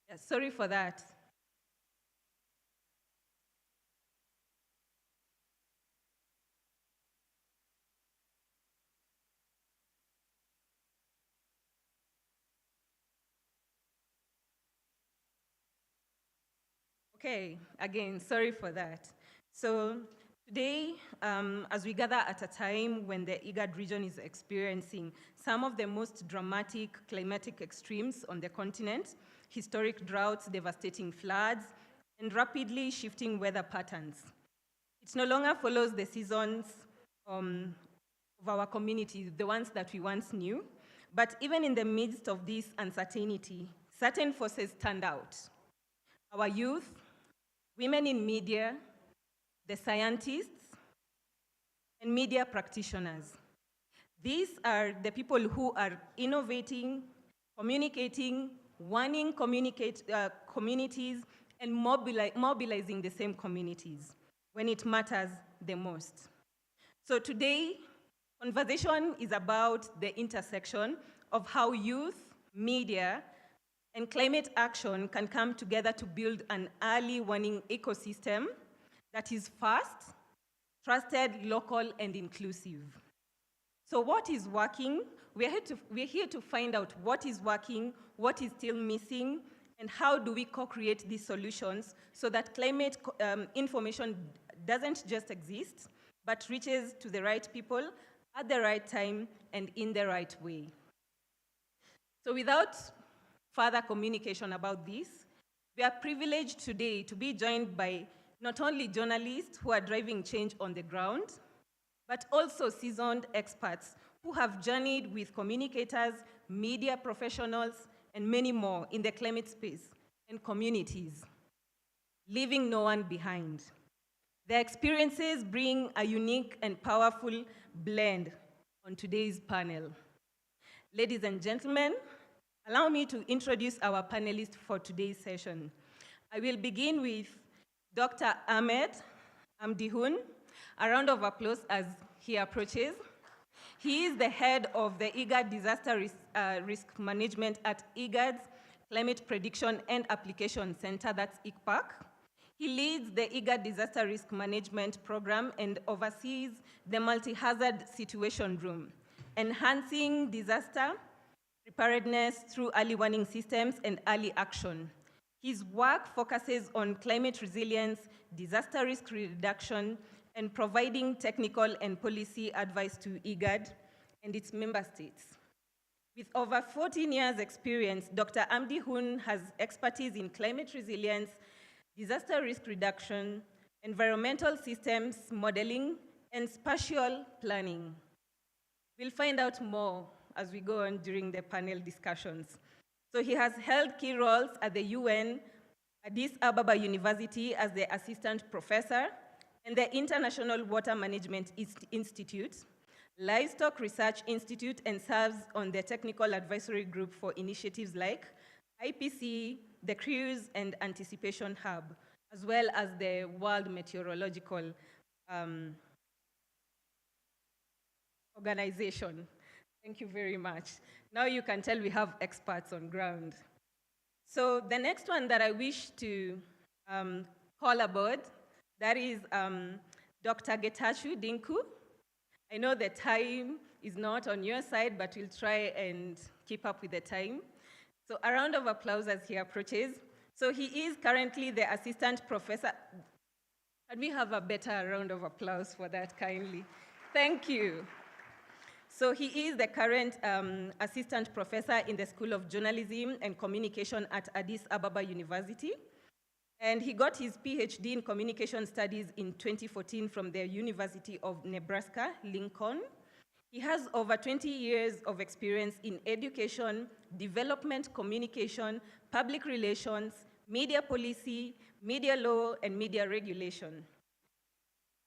Yeah, sorry for that. Okay, again, sorry for that. So today, as we gather at a time when the IGAD region is experiencing some of the most dramatic climatic extremes on the continent, historic droughts, devastating floods, and rapidly shifting weather patterns. It no longer follows the seasons um, of our community, the ones that we once knew. But even in the midst of this uncertainty, certain forces stand out. Our youth, women in media, the scientists, and media practitioners. These are the people who are innovating, communicating, warning communities, and mobilizing the same communities when it matters the most. So today, conversation is about the intersection of how youth, media, and climate action can come together to build an early warning ecosystem that is fast, trusted, local, and inclusive. So what is working? We're here to find out what is working, what is still missing, and how do we co-create these solutions so that climate information doesn't just exist, but reaches to the right people at the right time and in the right way. So without further communication about this, we are privileged today to be joined by not only journalists who are driving change on the ground, but also seasoned experts who have journeyed with communicators, media professionals, and many more in the climate space and communities, leaving no one behind. Their experiences bring a unique and powerful blend on today's panel. Ladies and gentlemen, allow me to introduce our panelists for today's session. I will begin with Dr. Ahmed Amdihun. A round of applause as he approaches. He is the head of the IGAD Disaster Risk Management at IGAD's Climate Prediction and Application Center, that's ICPAC. He leads the IGAD Disaster Risk Management Program and oversees the Multi-Hazard Situation Room, enhancing disaster preparedness through early warning systems and early action. His work focuses on climate resilience, disaster risk reduction, and providing technical and policy advice to IGAD and its member states. With over 14 years' experience, Dr. Amdihun has expertise in climate resilience, disaster risk reduction, environmental systems modeling, and spatial planning. We'll find out more as we go on during the panel discussions. So he has held key roles at the UN, Addis Ababa University as the assistant professor, and the International Water Management Institute, Livestock Research Institute, and serves on the technical advisory group for initiatives like IPC, the Cruise and Anticipation Hub, as well as the World Meteorological Organization. Thank you very much. Now you can tell we have experts on ground. So the next one that I wish to call aboard, that is Dr. Getachew Dinku. I know the time is not on your side, but we'll try and keep up with the time. So a round of applause as he approaches. So he is currently the assistant professor. Can we have a better round of applause for that kindly? Thank you. So he is the current assistant professor in the School of Journalism and Communication at Addis Ababa University. And he got his PhD in communication studies in 2014 from the University of Nebraska, Lincoln. He has over 20 years of experience in education, development, communication, public relations, media policy, media law, and media regulation.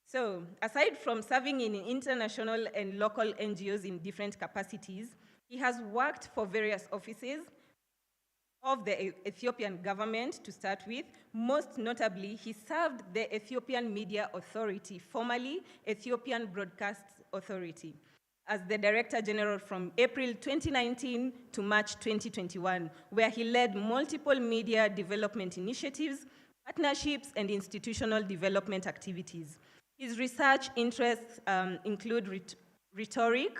So, aside from serving in international and local NGOs in different capacities, he has worked for various offices of the Ethiopian government to start with. Most notably, he served the Ethiopian Media Authority, formerly Ethiopian Broadcast Authority, as the Director General from April 2019 to March 2021, where he led multiple media development initiatives, partnerships, and institutional development activities. His research interests include rhetoric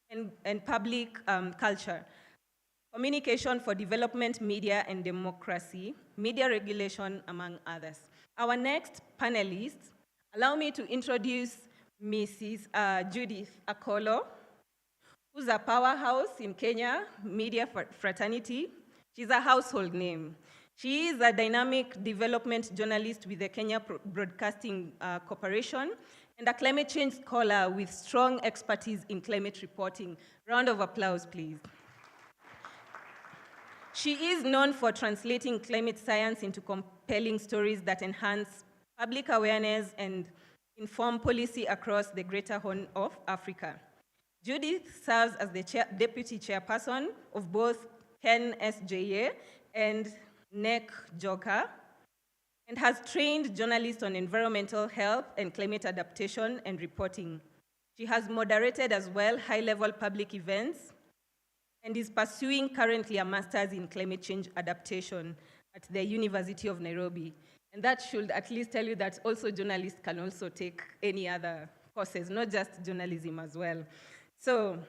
and public culture, communication for development, media and democracy, media regulation, among others. Our next panelists, allow me to introduce Mrs. Judith Akolo, who's a powerhouse in Kenya media fraternity. She's a household name. She is a dynamic development journalist with the Kenya Broadcasting Corporation and a climate change scholar with strong expertise in climate reporting. Round of applause, please. She is known for translating climate science into compelling stories that enhance public awareness and inform policy across the Greater Horn of Africa. Judith serves as the deputy chairperson of both KEN-SJA and NEC JOCA, and has trained journalists on environmental health and climate adaptation and reporting. She has moderated as well high-level public events and is pursuing currently a master's in climate change adaptation at the University of Nairobi. And that should at least tell you that also journalists can also take any other courses, not just journalism as well. So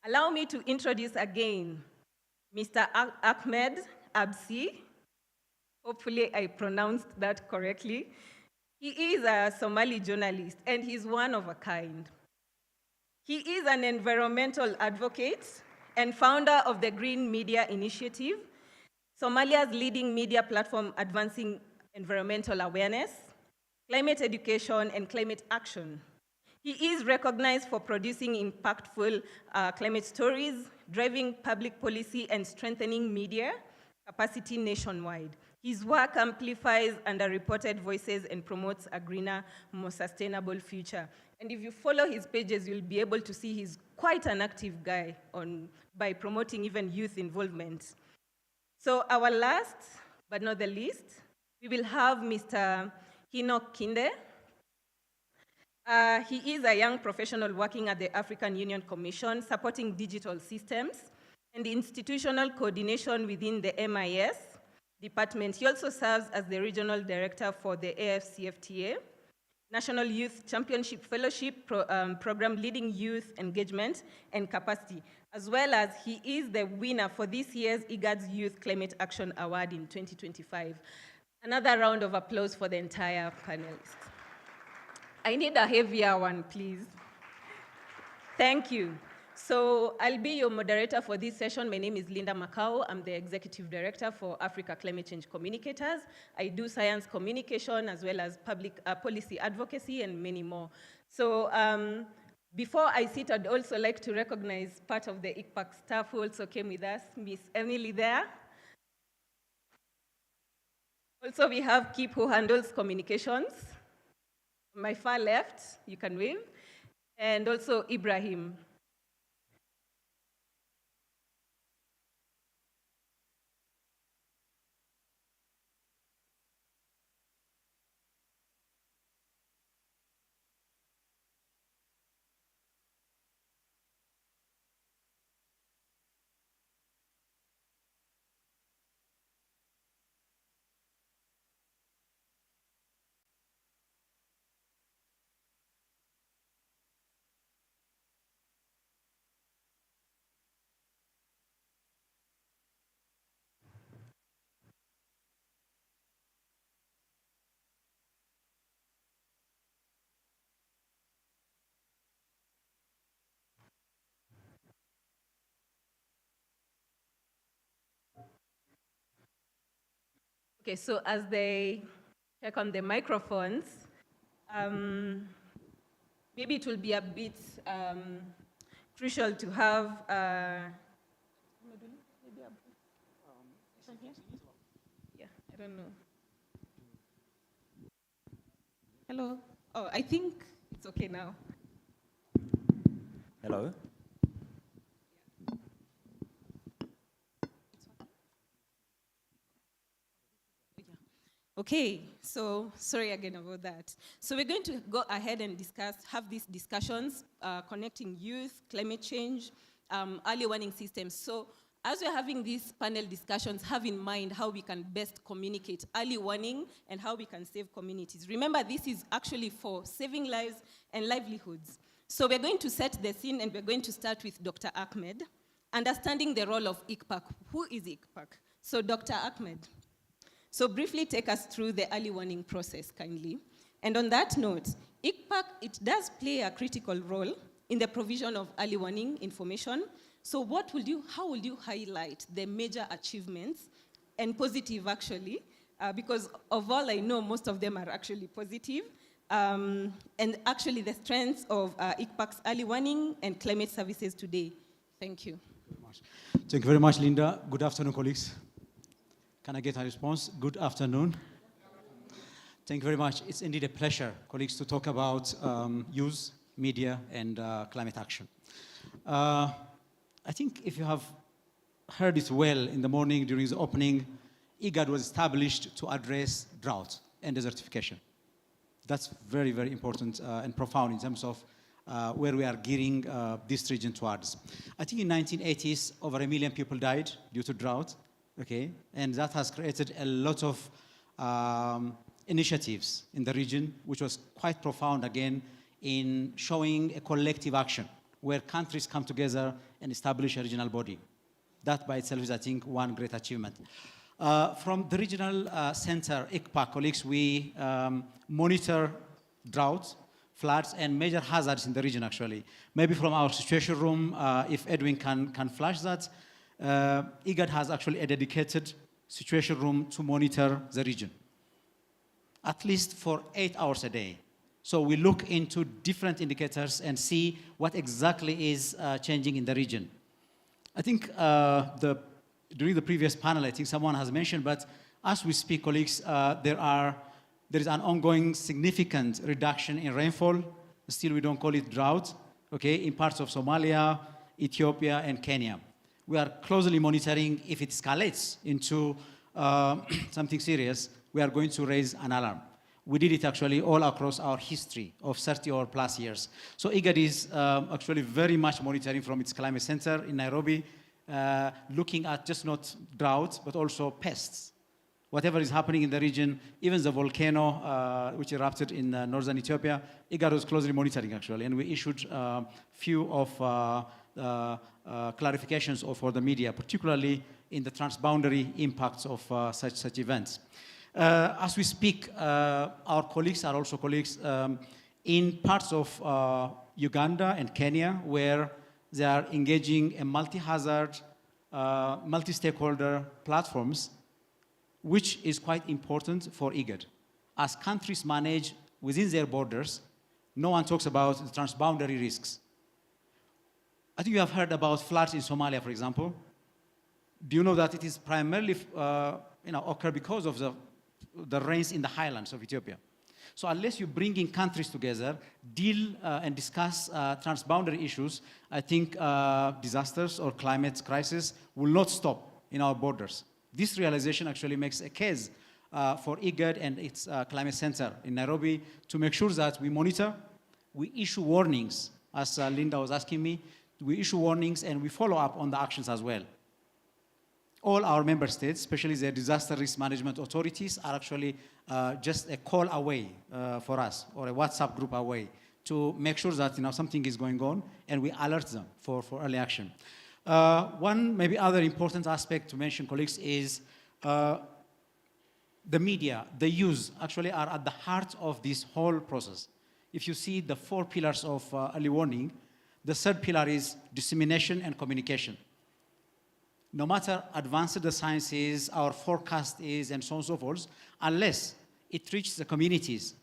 allow me to introduce again Mr. Ahmed Absi. Hopefully I pronounced that correctly. He is a Somali journalist and he's one of a kind. He is an environmental advocate and founder of the Green Media Initiative, Somalia's leading media platform advancing environmental awareness, climate education, and climate action. He is recognized for producing impactful climate stories, driving public policy, and strengthening media capacity nationwide. His work amplifies underreported voices and promotes a greener, more sustainable future. And if you follow his pages, you'll be able to see he's quite an active guy by promoting even youth involvement. So our last, but not the least, we will have Mr. Hinok Kinde. He is a young professional working at the African Union Commission, supporting digital systems and institutional coordination within the MIS department. He also serves as the regional director for the AFCFTA, National Youth Championship Fellowship Program, leading youth engagement and capacity, as well as he is the winner for this year's IGAD's Youth Climate Action Award in 2025. Another round of applause for the entire panelists. I need a heavier one, please. Thank you. So I'll be your moderator for this session. My name is Linda Macau. I'm the Executive Director for Africa Climate Change Communicators. I do science communication as well as public policy advocacy and many more. So before I sit, I'd also like to recognize part of the ICPAC staff who also came with us, Miss Emily there. Also, we have Kip, who handles communications. On my far left, you can wave. And also Ibrahim. Okay, so as they check on the microphones, maybe it will be a bit crucial to have yeah, I don't know. Hello. Oh, I think it's okay now. Hello. Okay, so sorry again about that. So we're going to go ahead and have these discussions connecting youth, climate change, early warning systems. So as we're having these panel discussions, have in mind how we can best communicate early warning and how we can save communities. Remember, this is actually for saving lives and livelihoods. So we're going to set the scene, and we're going to start with Dr. Ahmed, understanding the role of ICPAC. Who is ICPAC? So Dr. Ahmed. So briefly take us through the early warning process, kindly. And on that note, ICPAC, it does play a critical role in the provision of early warning information. So how will you highlight the major achievements and positive, actually, because of all I know, most of them are actually positive, and actually the strengths of ICPAC's early warning and climate services today. Thank you. Thank you very much, Linda. Good afternoon, colleagues. Can I get a response? Good afternoon. Thank you very much. It's indeed a pleasure, colleagues, to talk about youth, media, and climate action. I think if you have heard it well in the morning during the opening, IGAD was established to address drought and desertification. That's very, very important and profound in terms of where we are gearing this region towards. I think in 1980s, over 1 million people died due to drought. Okay, and that has created a lot of initiatives in the region, which was quite profound, again, in showing a collective action where countries come together and establish a regional body. That by itself is, I think, one great achievement. From the regional center, ICPAC, colleagues, we monitor drought, floods, and major hazards in the region, actually. Maybe from our situation room, if Edwin can flash that, IGAD has actually a dedicated situation room to monitor the region, at least for 8 hours a day. So we look into different indicators and see what exactly is changing in the region. I think during the previous panel, I think someone has mentioned, but as we speak, colleagues, there is an ongoing significant reduction in rainfall. Still, we don't call it drought, okay, in parts of Somalia, Ethiopia, and Kenya. We are closely monitoring. If it escalates into something serious, we are going to raise an alarm. We did it actually all across our history of 30 or plus years. So IGAD is actually very much monitoring from its climate center in Nairobi, looking at just not drought, but also pests. Whatever is happening in the region, even the volcano which erupted in northern Ethiopia, IGAD was closely monitoring actually, and we issued a few of clarifications for the media, particularly in the transboundary impacts of such events. As we speak, our colleagues are also colleagues in parts of Uganda and Kenya, where they are engaging in multi-hazard, multi-stakeholder platforms, which is quite important for IGAD. As countries manage within their borders, no one talks about the transboundary risks. I think you have heard about floods in Somalia, for example. Do you know that it is primarily occur because of the rains in the highlands of Ethiopia? So unless you bring in countries together, deal and discuss transboundary issues, I think disasters or climate crisis will not stop in our borders. This realization actually makes a case for IGAD and its climate center in Nairobi to make sure that we monitor, we issue warnings, as Linda was asking me, we issue warnings and we follow up on the actions as well. All our member states, especially the disaster risk management authorities, are actually just a call away for us, or a WhatsApp group away, to make sure that something is going on and we alert them for early action. One maybe other important aspect to mention, colleagues, is the media, the youth, actually are at the heart of this whole process. If you see the 4 pillars of early warning, the 3rd pillar is dissemination and communication. No matter advanced the science is, our forecast is, and so on and so forth, unless it reaches the communities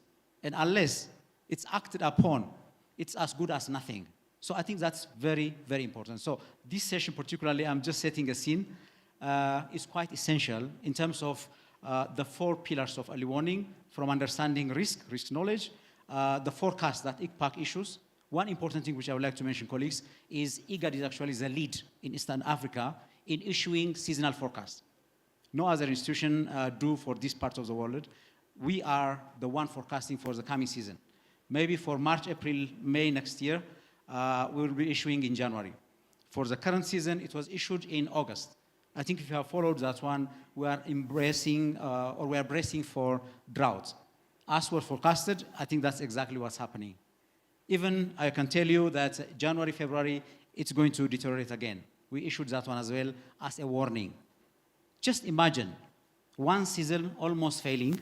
and unless it's acted upon, it's as good as nothing. So I think that's very, very important. So this session particularly, I'm just setting a scene, is quite essential in terms of the 4 pillars of early warning, from understanding risk knowledge, the forecast that ICPAC issues. One important thing which I would like to mention, colleagues, is IGAD is actually the lead in Eastern Africa in issuing seasonal forecasts. no other institution do for this part of the world. We are the one forecasting for the coming season. Maybe for March, April, May next year, we will be issuing in January. For the current season, it was issued in August. I think if you have followed that one, we are embracing or we are bracing for drought. As was forecasted, I think that's exactly what's happening. Even I can tell you that January, February, it's going to deteriorate again. We issued that one as well as a warning. Just imagine one season almost failing.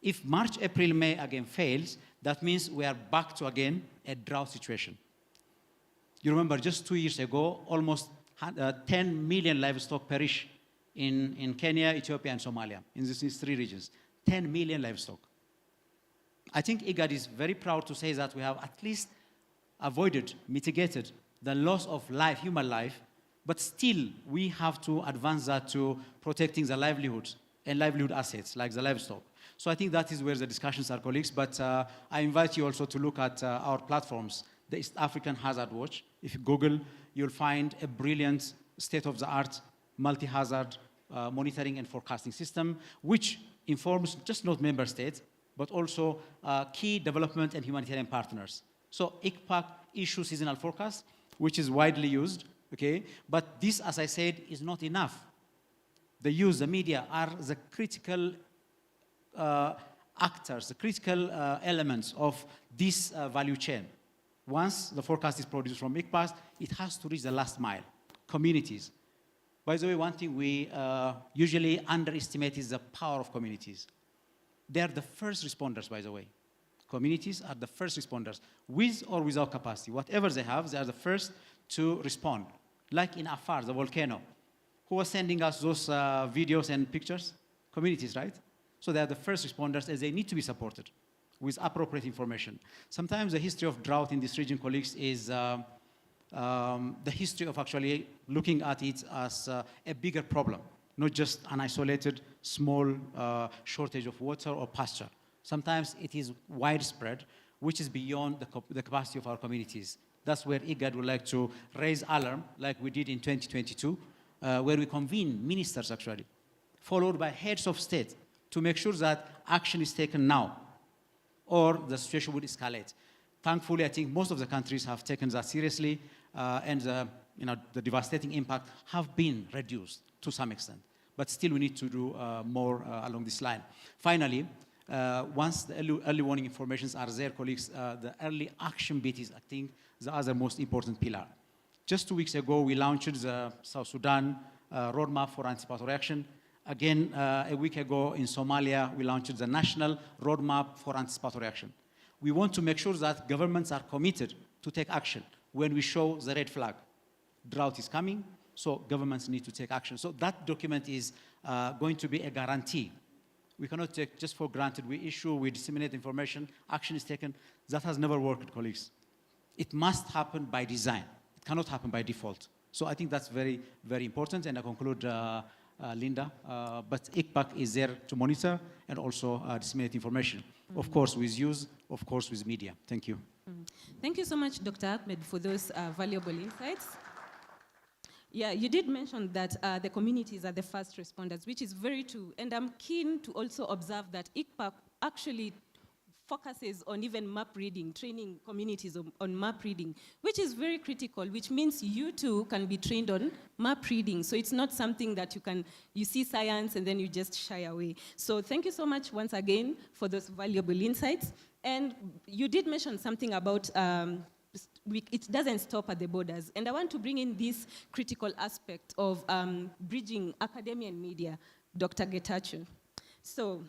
If March, April, May again fails, that means we are back to again a drought situation. You remember just 2 years ago, almost 10 million livestock perish in Kenya, Ethiopia, and Somalia, in these 3 regions. 10 million livestock. I think IGAD is very proud to say that we have at least avoided, mitigated the loss of life, human life, but still we have to advance that to protecting the livelihoods and livelihood assets like the livestock. So I think that is where the discussions are, colleagues, but I invite you also to look at our platforms, the East African Hazard Watch. If you Google, you'll find a brilliant state-of-the-art multi-hazard monitoring and forecasting system, which informs just not member states, but also key development and humanitarian partners. So ICPAC issues seasonal forecast, which is widely used, okay? But this, as I said, is not enough. The use, the media are the critical actors, the critical elements of this value chain. Once the forecast is produced from ICPAC, it has to reach the last mile, communities. By the way, one thing we usually underestimate is the power of communities. They are the first responders, by the way. Communities are the first responders, with or without capacity. Whatever they have, they are the first to respond. Like in Afar, the volcano. Who was sending us those videos and pictures? Communities, right? So they are the first responders, and they need to be supported with appropriate information. Sometimes the history of drought in this region, colleagues, is the history of actually looking at it as a bigger problem, not just an isolated, small shortage of water or pasture. Sometimes it is widespread, which is beyond the capacity of our communities. That's where IGAD would like to raise alarm, like we did in 2022, where we convene ministers, actually, followed by heads of state, to make sure that action is taken now, or the situation would escalate. Thankfully, I think most of the countries have taken that seriously, and the devastating impact have been reduced to some extent. But still, we need to do more along this line. Finally, once the early warning informations are there, colleagues, the early action bit is, I think, the other most important pillar. Just 2 weeks ago, we launched the South Sudan roadmap for anticipatory action. Again, a week ago in Somalia, we launched the national roadmap for anticipatory action. We want to make sure that governments are committed to take action when we show the red flag. Drought is coming, so governments need to take action. So that document is going to be a guarantee. We cannot take just for granted. We issue, we disseminate information, action is taken. That has never worked, colleagues. It must happen by design. It cannot happen by default. So I think that's very, very important. And I conclude, Linda, but ICPAC is there to monitor and also disseminate information. Of course, with use, of course, with media. Thank you. Thank you so much, Dr. Ahmed, for those valuable insights. Yeah, you did mention that the communities are the first responders, which is very true. And I'm keen to also observe that ICPAC actually focuses on even map reading, training communities on map reading, which is very critical, which means you too can be trained on map reading. So it's not something that you see science and then you just shy away. So thank you so much once again for those valuable insights. And you did mention something about it doesn't stop at the borders. And I want to bring in this critical aspect of bridging academia and media, Dr. Getachew. So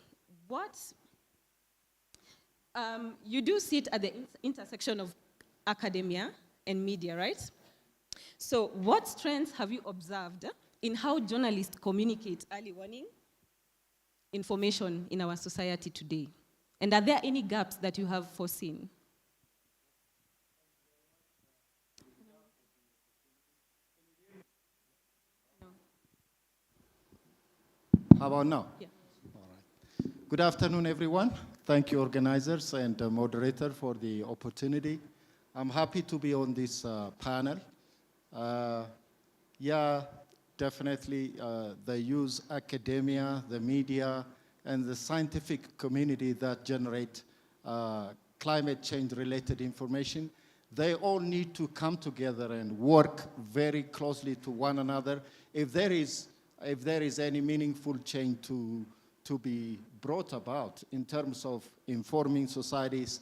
you do sit at the intersection of academia and media, right? So what strengths have you observed in how journalists communicate early warning information in our society today? And are there any gaps that you have foreseen? How about now? Yeah. All right. Good afternoon, everyone. Thank you, organizers and moderator, for the opportunity. I'm happy to be on this panel. definitely they use academia, the media, and the scientific community that generate climate change related information. They all need to come together and work very closely to one another if there is any meaningful change to be brought about in terms of informing societies,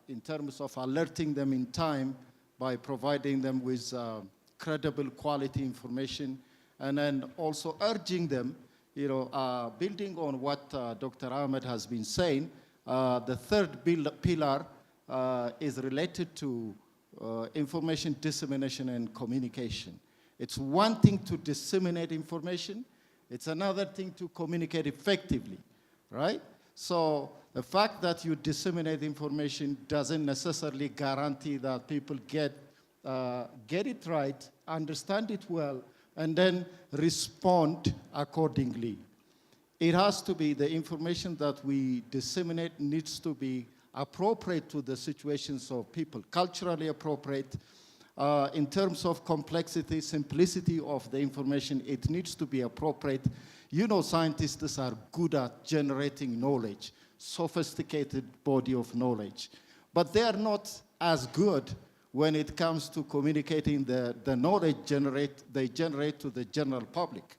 in terms of alerting them in time by providing them with credible quality information, and then also urging them, building on what Dr. Ahmed has been saying, the third pillar is related to information dissemination and communication. It's one thing to disseminate information, it's another thing to communicate effectively, right? So the fact that you disseminate information doesn't necessarily guarantee that people get it right, understand it well, and then respond accordingly. It has to be, the information that we disseminate needs to be appropriate to the situations of people, culturally appropriate. In terms of complexity, simplicity of the information, it needs to be appropriate. Scientists are good at generating knowledge, sophisticated body of knowledge, but they are not as good when it comes to communicating the knowledge they generate to the general public.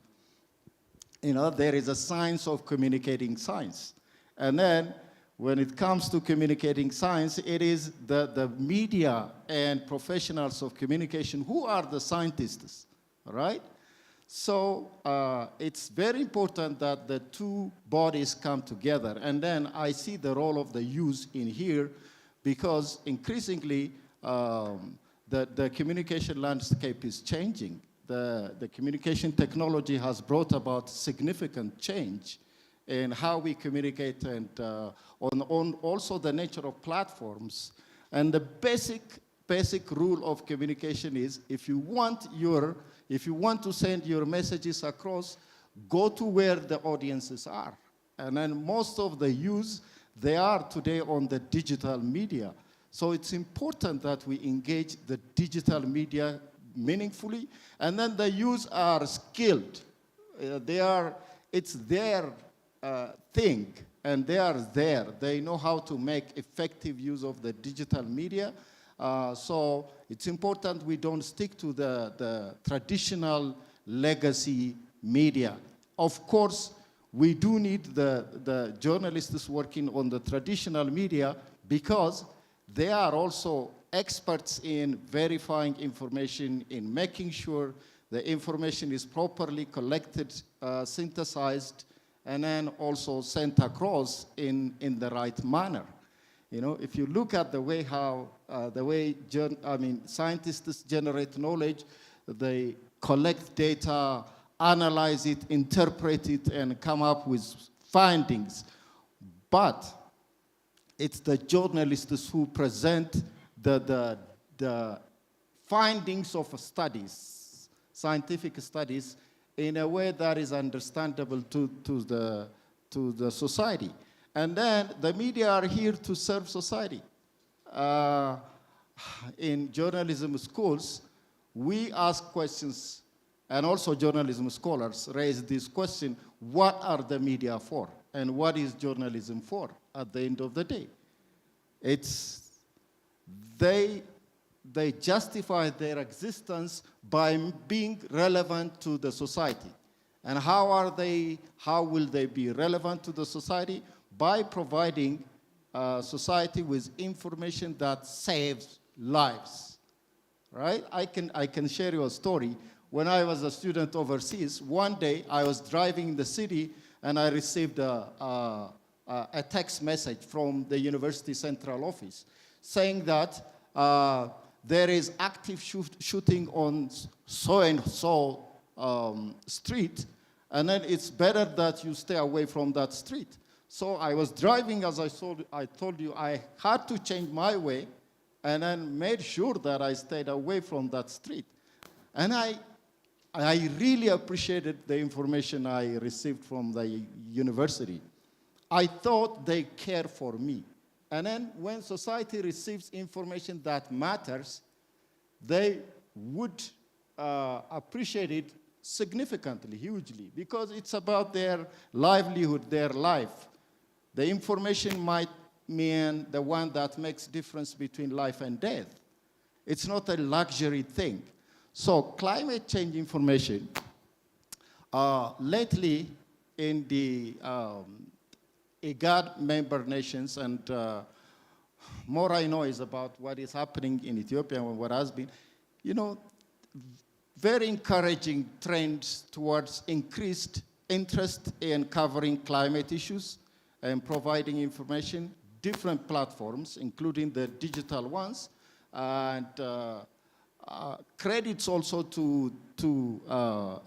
There is a science of communicating science. And then when it comes to communicating science, it is the media and professionals of communication who are the scientists, all right? So it's very important that the two bodies come together. And then I see the role of the youth in here because increasingly the communication landscape is changing. The communication technology has brought about significant change in how we communicate and on also the nature of platforms. And the basic rule of communication is if you want to send your messages across, go to where the audiences are. And then most of the youth, they are today on the digital media. So it's important that we engage the digital media meaningfully, and then the youth are skilled. It's their thing, and they are there. They know how to make effective use of the digital media. So it's important we don't stick to the traditional legacy media. Of course, we do need the journalists working on the traditional media because they are also experts in verifying information, in making sure the information is properly collected, synthesized, and then also sent across in the right manner. If you look at the way scientists generate knowledge, they collect data, analyze it, interpret it, and come up with findings. But it's the journalists who present the findings of studies, scientific studies, in a way that is understandable to the society. And then the media are here to serve society. In journalism schools, we ask questions, and also journalism scholars raise this question: what are the media for? And what is journalism for at the end of the day? They justify their existence by being relevant to the society. And how will they be relevant to the society? By providing society with information that saves lives, right? I can share you a story. When I was a student overseas, one day I was driving in the city and I received a text message from the university central office saying that there is active shooting on so-and-so street, and then it's better that you stay away from that street. So I was driving, as I told you, I had to change my way, and then made sure that I stayed away from that street. And I really appreciated the information I received from the university. I thought they care for me. And then when society receives information that matters, they would appreciate it significantly, hugely, because it's about their livelihood, their life. The information might mean the one that makes difference between life and death. It's not a luxury thing. So climate change information, lately in the IGAD member nations, and more I know is about what is happening in Ethiopia and what has been, very encouraging trends towards increased interest in covering climate issues and providing information, different platforms, including the digital ones, and credits also to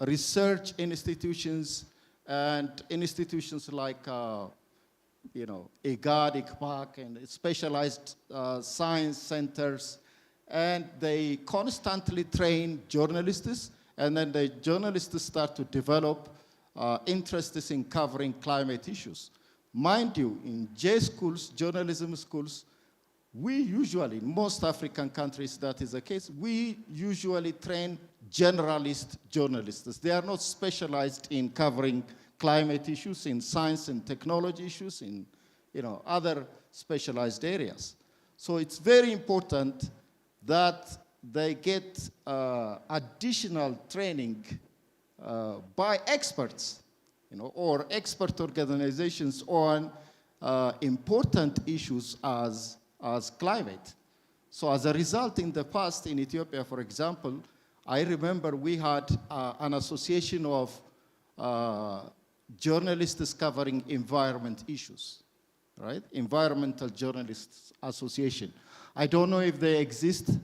research institutions and institutions like IGAD, ICPAC, and specialized science centers, and they constantly train journalists, and then the journalists start to develop interests in covering climate issues. Mind you, in J schools, journalism schools, we usually, in most African countries that is the case, we usually train generalist journalists. They are not specialized in covering climate issues, in science and technology issues, in other specialized areas. So it's very important that they get additional training by experts, or expert organizations on important issues as climate. So as a result, in the past, in Ethiopia, for example, I remember we had an association of journalists covering environment issues, right? Environmental Journalists Association. I don't know if they exist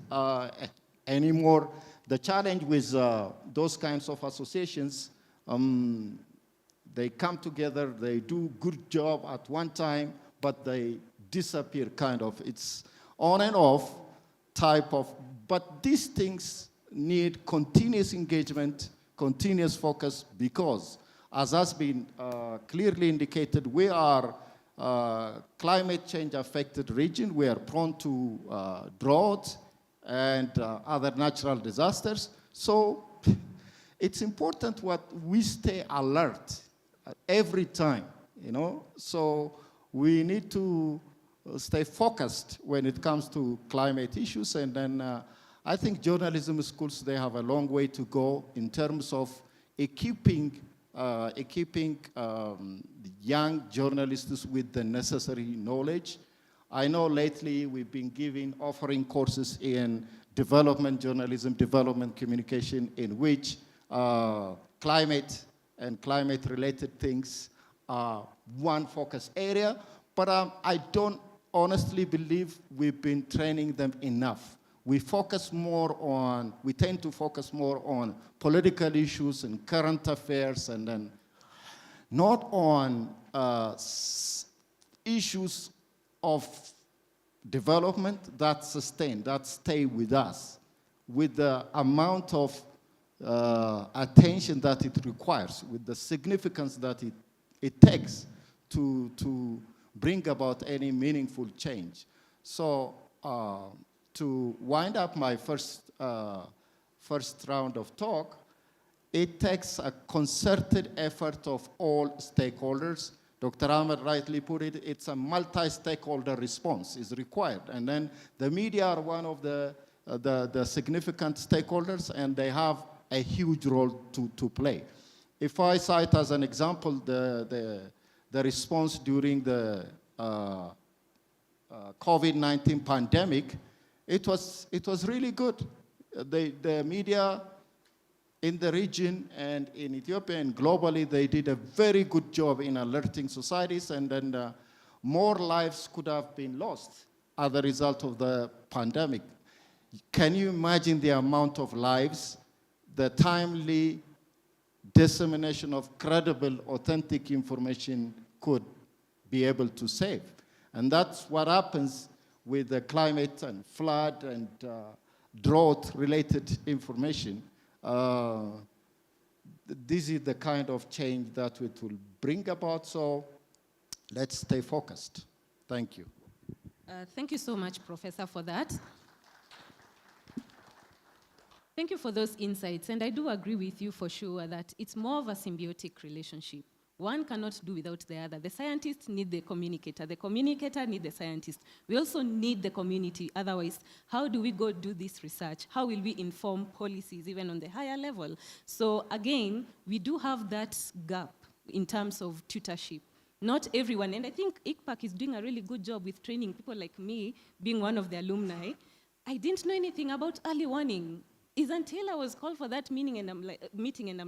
anymore. The challenge with those kinds of associations, they come together, they do good job at one time, but they disappear kind of. It's on and off type of, but these things need continuous engagement, continuous focus, because as has been clearly indicated, we are climate change affected region. We are prone to drought and other natural disasters. So it's important what we stay alert every time, So we need to stay focused when it comes to climate issues. And then I think journalism schools, they have a long way to go in terms of equipping young journalists with the necessary knowledge. I know lately we've been offering courses in development journalism, development communication, in which climate and climate-related things are one focus area, but I don't honestly believe we've been training them enough. We tend to focus more on political issues and current affairs, and then not on issues of development that sustain, that stay with us, with the amount of attention that it requires, with the significance that it takes to bring about any meaningful change. So to wind up my first round of talk, it takes a concerted effort of all stakeholders. Dr. Ahmed rightly put it, it's a multi-stakeholder response is required. And then the media are one of the significant stakeholders, and they have a huge role to play. If I cite as an example the response during the COVID-19 pandemic, it was really good. The media in the region and in Ethiopia and globally, they did a very good job in alerting societies, and then more lives could have been lost as a result of the pandemic. Can you imagine the amount of lives, the timely dissemination of credible, authentic information could be able to save? And that's what happens with the climate and flood and drought-related information. This is the kind of change that it will bring about, so let's stay focused. Thank you. Thank you so much, Professor, for that. Thank you for those insights. And I do agree with you for sure that it's more of a symbiotic relationship. One cannot do without the other. The scientists need the communicator need the scientist. We also need the community. Otherwise, how do we go do this research? How will we inform policies even on the higher level? So again, we do have that gap in terms of tutorship. Not everyone, and I think IGPAC is doing a really good job with training people like me, being one of the alumni. I didn't know anything about early warning. Is until I was called for that meeting and I'm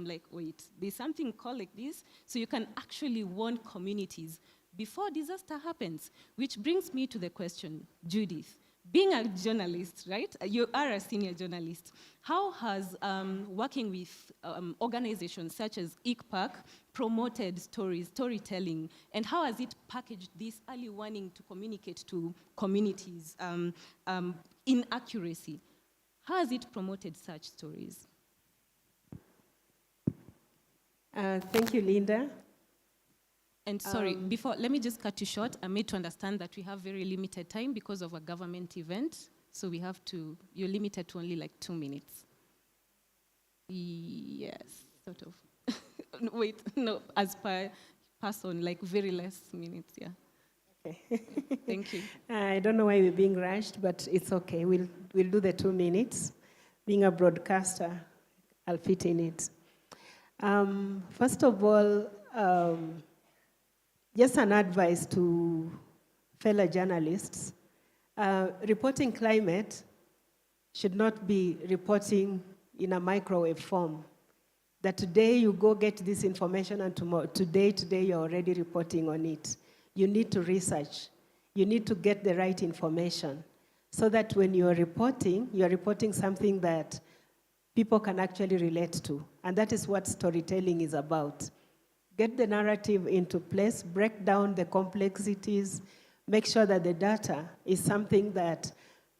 like, wait, there's something called like this, so you can actually warn communities before disaster happens. Which brings me to the question, Judith, being a journalist, right? You are a senior journalist. How has working with organizations such as IGPAC promoted storytelling, and how has it packaged this early warning to communicate to communities inaccuracy? How has it promoted such stories? Thank you, Linda. And sorry, let me just cut you short. I made to understand that we have very limited time because of a government event. So you're limited to only like 2 minutes. Yes, sort of. Wait, no, as per person, like very less minutes, yeah. Okay. Thank you. I don't know why we're being rushed, but it's okay. We'll do the 2 minutes. Being a broadcaster, I'll fit in it. First of all, just an advice to fellow journalists. Reporting climate should not be reporting in a microwave form. That today you go get this information and tomorrow, today you're already reporting on it. You need to research. You need to get the right information so that when you're reporting something that people can actually relate to. And that is what storytelling is about. Get the narrative into place, break down the complexities, make sure that the data is something that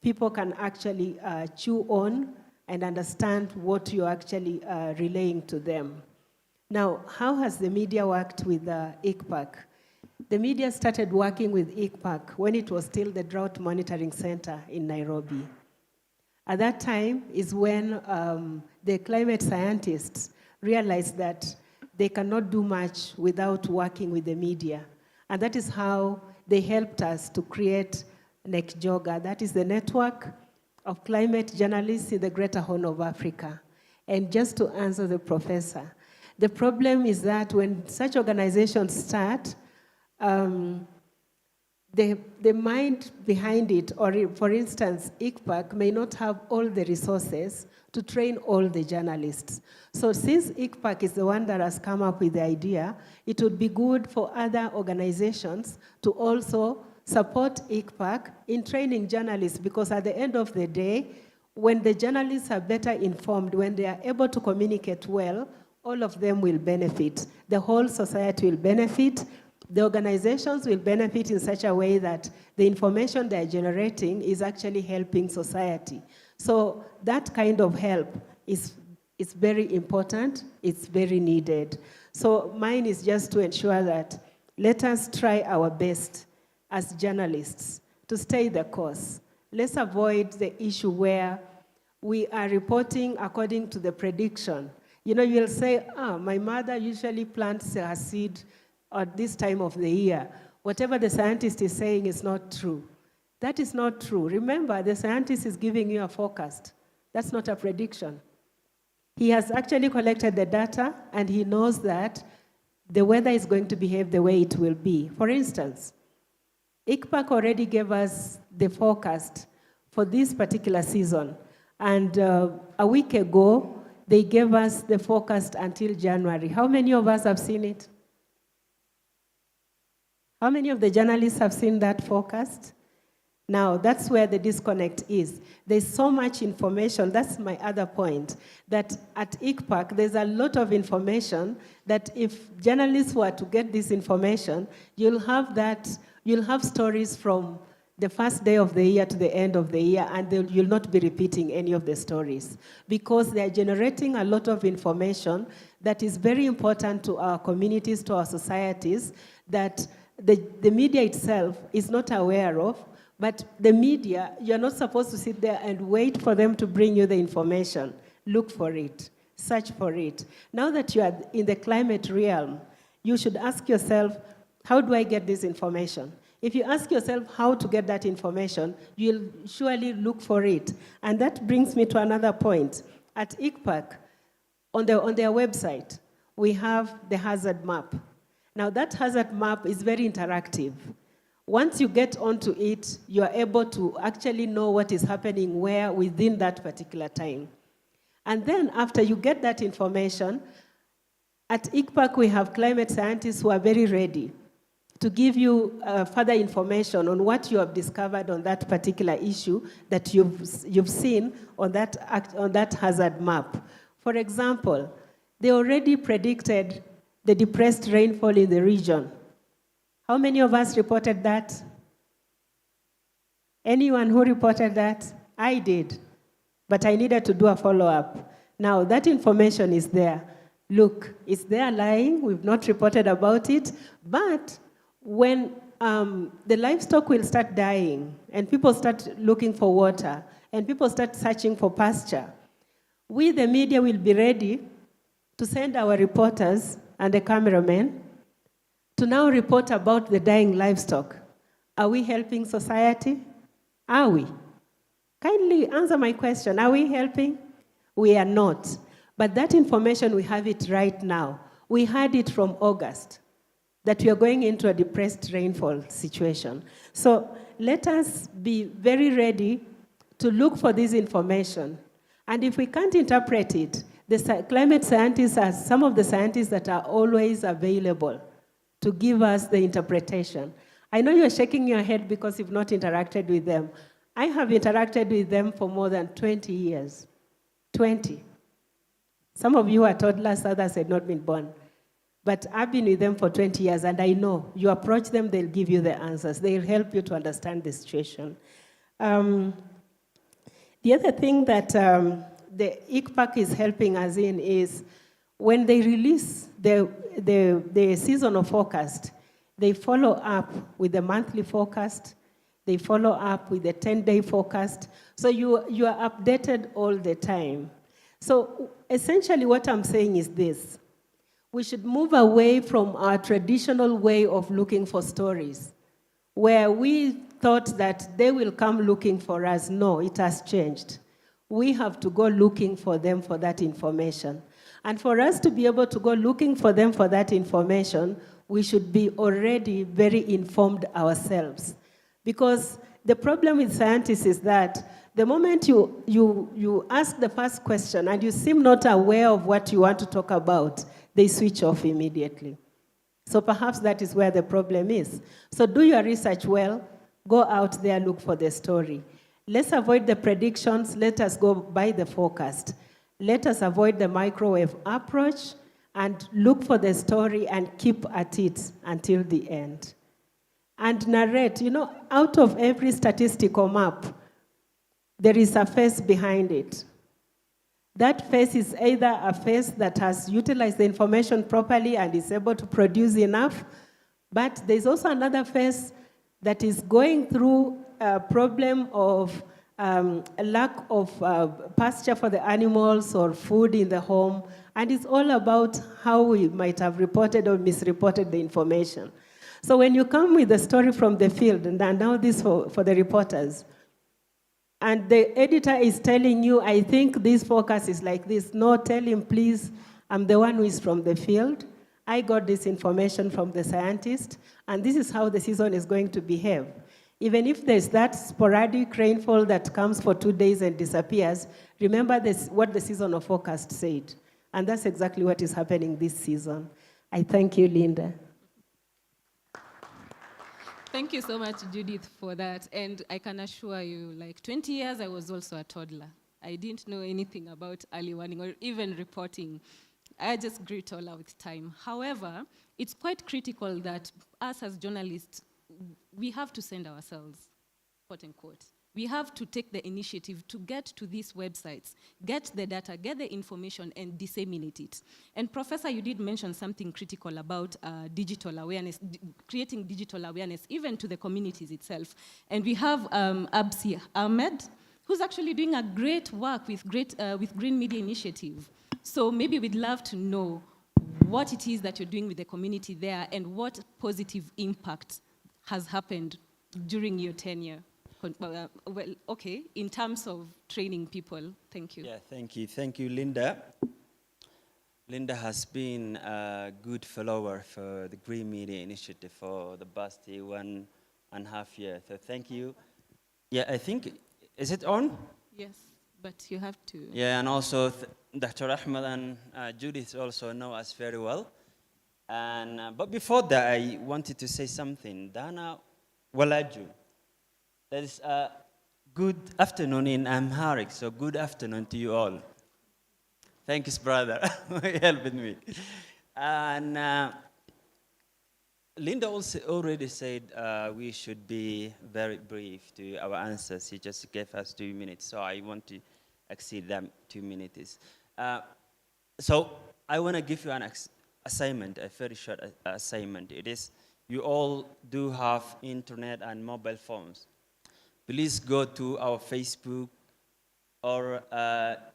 people can actually chew on and understand what you're actually relaying to them. Now, how has the media worked with IGPAC? The media started working with IGPAC when it was still the Drought Monitoring Center in Nairobi. At that time is when the climate scientists realized that they cannot do much without working with the media. And that is how they helped us to create NECJOGA. That is the network of climate journalists in the Greater Horn of Africa. And just to answer the professor, the problem is that when such organizations start, the mind behind it, or for instance, IGPAC may not have all the resources to train all the journalists. So since IGPAC is the one that has come up with the idea, it would be good for other organizations to also support IGPAC in training journalists, because at the end of the day, when the journalists are better informed, when they are able to communicate well, all of them will benefit. The whole society will benefit. The organizations will benefit in such a way that the information they're generating is actually helping society. So that kind of help is very important, it's very needed. So mine is just to ensure that let us try our best as journalists to stay the course. Let's avoid the issue where we are reporting according to the prediction. You know, you'll say, my mother usually plants her seed at this time of the year. Whatever the scientist is saying is not true. That is not true. Remember, the scientist is giving you a forecast. That's not a prediction. He has actually collected the data, and he knows that the weather is going to behave the way it will be. For instance, IGPAC already gave us the forecast for this particular season. And a week ago, they gave us the forecast until January. How many of us have seen it? How many of the journalists have seen that forecast? Now, that's where the disconnect is. There's so much information. That's my other point, that at IGPAC, there's a lot of information that if journalists were to get this information, you'll have stories from the first day of the year to the end of the year, and you'll not be repeating any of the stories, because they're generating a lot of information that is very important to our communities, to our societies, that the media itself is not aware of. But the media, you're not supposed to sit there and wait for them to bring you the information. look for it, search for it. Now that you are in the climate realm, you should ask yourself, how do I get this information? If you ask yourself how to get that information, you'll surely look for it. And that brings me to another point. At IGPAC, on their website, we have the hazard map. Now that hazard map is very interactive. Once you get onto it, you are able to actually know what is happening where within that particular time. And then after you get that information, at IGPAC we have climate scientists who are very ready to give you further information on what you have discovered on that particular issue that you've seen on that hazard map. For example, they already predicted the depressed rainfall in the region. How many of us reported that? Anyone who reported that? I did, but I needed to do a follow-up. Now, that information is there. Look, it's there lying, we've not reported about it, but when the livestock will start dying and people start looking for water and people start searching for pasture, we, the media, will be ready to send our reporters and the cameramen to now report about the dying livestock. Are we helping society? Are we? Kindly answer my question. Are we helping? We are not. But that information, we have it right now. We had it from August, that we are going into a depressed rainfall situation. So let us be very ready to look for this information. And if we can't interpret it, the climate scientists are some of the scientists that are always available to give us the interpretation. I know you're shaking your head because you've not interacted with them. I have interacted with them for more than 20 years. 20. Some of you are toddlers, others had not been born. But I've been with them for 20 years, and I know you approach them, they'll give you the answers. They'll help you to understand the situation. The other thing that the IGPAC is helping us in is when they release the seasonal forecast, they follow up with the monthly forecast, they follow up with the 10-day forecast, so you are updated all the time. So essentially what I'm saying is this: we should move away from our traditional way of looking for stories, where we thought that they will come looking for us. No, it has changed. We have to go looking for them for that information. And for us to be able to go looking for them for that information, we should be already very informed ourselves. Because the problem with scientists is that the moment you ask the first question and you seem not aware of what you want to talk about, they switch off immediately. So perhaps that is where the problem is. So do your research well, go out there, look for the story. Let's avoid the predictions, let us go by the forecast. Let us avoid the microwave approach and look for the story and keep at it until the end. And narrate, out of every statistical map, there is a face behind it. That face is either a face that has utilized the information properly and is able to produce enough, but there's also another face that is going through a problem of a lack of pasture for the animals or food in the home, and it's all about how we might have reported or misreported the information. So when you come with a story from the field, and now this for the reporters, and the editor is telling you, I think this forecast is like this. No, tell him, please, I'm the one who is from the field. I got this information from the scientist, and this is how the season is going to behave. Even if there's that sporadic rainfall that comes for 2 days and disappears, remember what the seasonal forecast said. And that's exactly what is happening this season. I thank you, Linda. Thank you so much, Judith, for that. And I can assure you, 20 years, I was also a toddler. I didn't know anything about early warning or even reporting. I just grew taller with time. However, it's quite critical that us as journalists, we have to send ourselves, quote unquote. We have to take the initiative to get to these websites, get the data, get the information, and disseminate it. And Professor, you did mention something critical about digital awareness, creating digital awareness, even to the communities itself. And we have Absi Ahmed, who's actually doing a great work with Green Media Initiative. So maybe we'd love to know what it is that you're doing with the community there and what positive impact has happened during your tenure. Well, okay, in terms of training people. Thank you. Yeah, thank you. Thank you, Linda. Linda has been a good follower for the Green Media Initiative for the past 1.5 years. So thank you. Yeah, I think, is it on? Yes, but you have to. Yeah, and also Dr. Ahmed and Judith also know us very well. And but before that, I wanted to say something. Dana Walaju. That is good afternoon in Amharic, so good afternoon to you all. Thanks, brother, for helping me. And Linda also already said we should be very brief to our answers. She just gave us 2 minutes, so I want to exceed them 2 minutes. So I want to give you an assignment, a very short assignment. It is, you all do have internet and mobile phones. Please go to our Facebook or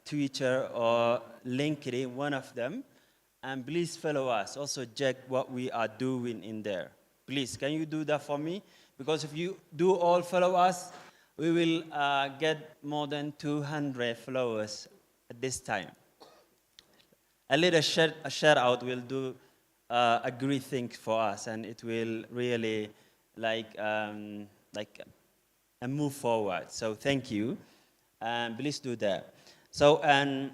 Twitter or LinkedIn, one of them, and please follow us. Also check what we are doing in there. Please, can you do that for me? Because if you do all follow us, we will get more than 200 followers at this time. A little shout out will do a great thing for us, and it will really move forward. So thank you, and please do that. So, and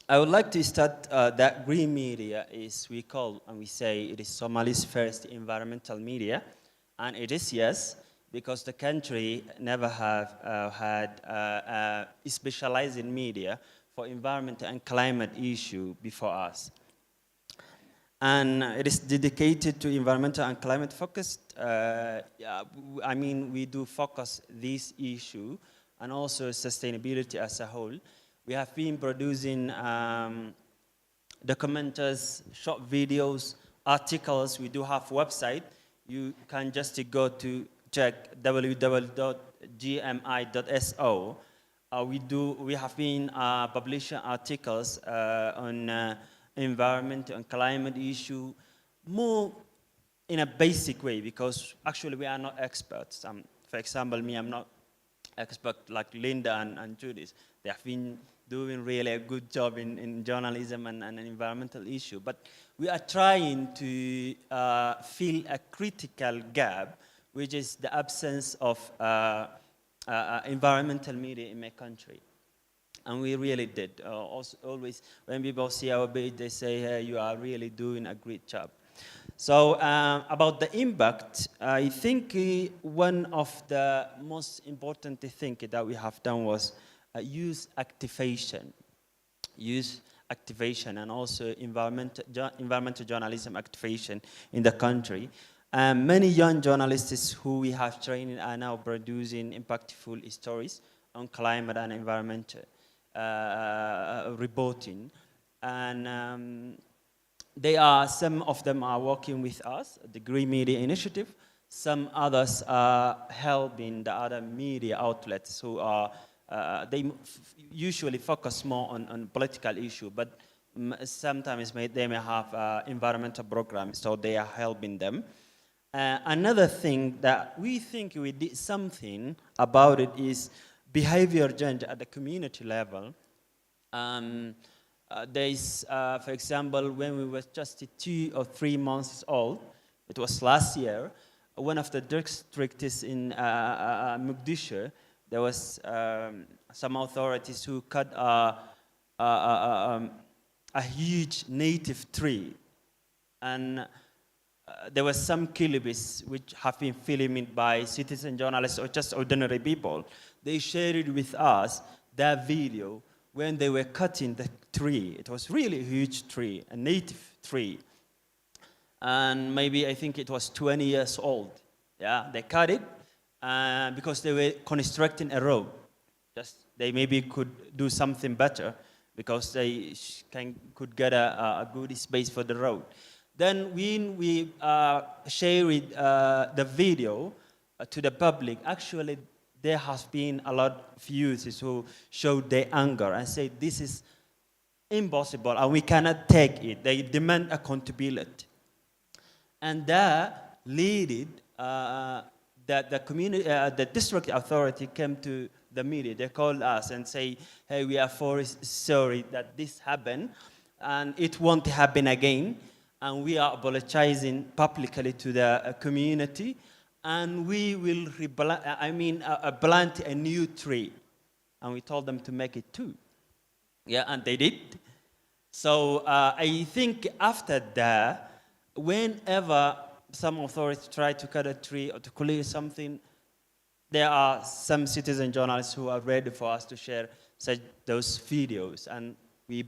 I would like to start that Green Media is, we call and we say it is Somali's first environmental media, and it is, yes, because the country never have had specialized in media for environment and climate issue before us. And it is dedicated to environmental and climate focused. I mean, we do focus this issue and also sustainability as a whole. We have been producing documentaries, short videos, articles. We do have website. You can just go to check www.gmi.so. We have been publishing articles on environment and climate issue more in a basic way, because actually we are not experts. For example, me, I'm not expert like Linda and Judith. They have been doing really a good job in journalism and environmental issue. But we are trying to fill a critical gap, which is the absence of environmental media in my country. And we really did. Always, when people see our page, they say, hey, you are really doing a great job. So about the impact, I think one of the most important things that we have done was youth activation. Youth activation and also environmental journalism activation in the country. Many young journalists who we have trained are now producing impactful stories on climate and environmental reporting, and some of them are working with us, the Green Media Initiative. Some others are helping the other media outlets who are, they usually focus more on political issue, but sometimes they may have environmental programs, so they are helping them. Another thing that we think we did something about it is behavior change at the community level. There is, for example, when we were just 2 or 3 months old, it was last year, one of the districts in Mogadishu, there was some authorities who cut a huge native tree. And there were some clips which have been filmed by citizen journalists or just ordinary people. They shared it with us, that video, when they were cutting the tree. It was really a huge tree, a native tree. And maybe I think it was 20 years old. Yeah, they cut it because they were constructing a road. Just they maybe could do something better because they could get a good space for the road. Then when we shared the video to the public, actually there has been a lot of youths who showed their anger and say this is impossible and we cannot take it. They demand accountability. And that led that the community, the district authority came to the media. They called us and say, hey, we are sorry that this happened and it won't happen again. And we are apologizing publicly to the community. And we will plant a new tree. And we told them to make it too. Yeah, and they did. So I think after that, whenever some authorities try to cut a tree or to clear something, there are some citizen journalists who are ready for us to share those videos, and we,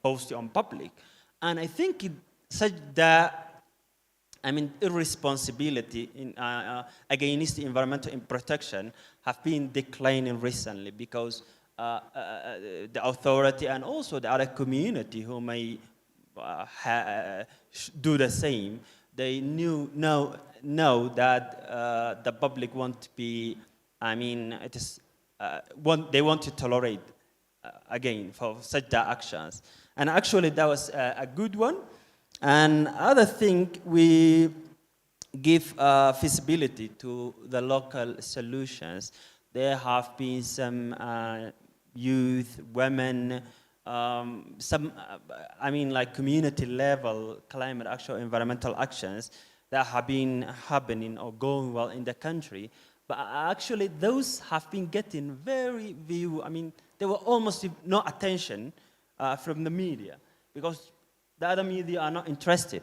post it on public. And I think irresponsibility against environmental protection have been declining recently because the authority and also the other community who may do the same, they know that the public won't be, they want to tolerate again for such actions. And actually that was a good one. And other thing, we give visibility to the local solutions. There have been some youth, women, community level climate action, environmental actions that have been happening or going well in the country. But actually those have been getting very few, there were almost no attention from the media because the other media are not interested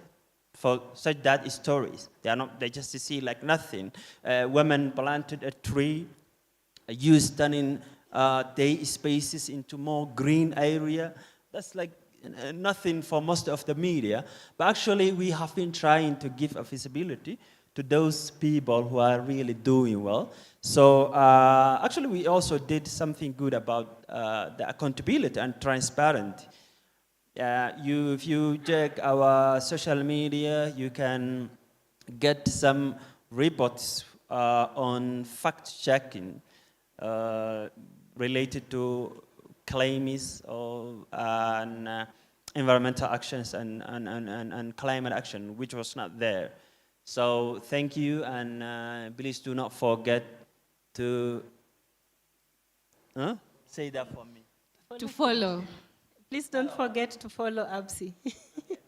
for such stories. They just see like nothing. Women planted a tree, youth turning their spaces into more green area. That's like nothing for most of the media. But actually, we have been trying to give a visibility to those people who are really doing well. So actually, we also did something good about the accountability and transparency. If you check our social media, you can get some reports on fact-checking related to claims or environmental actions and climate action, which was not there. So thank you, and please do not forget to say that for me. To follow. Please don't forget to follow ABSI.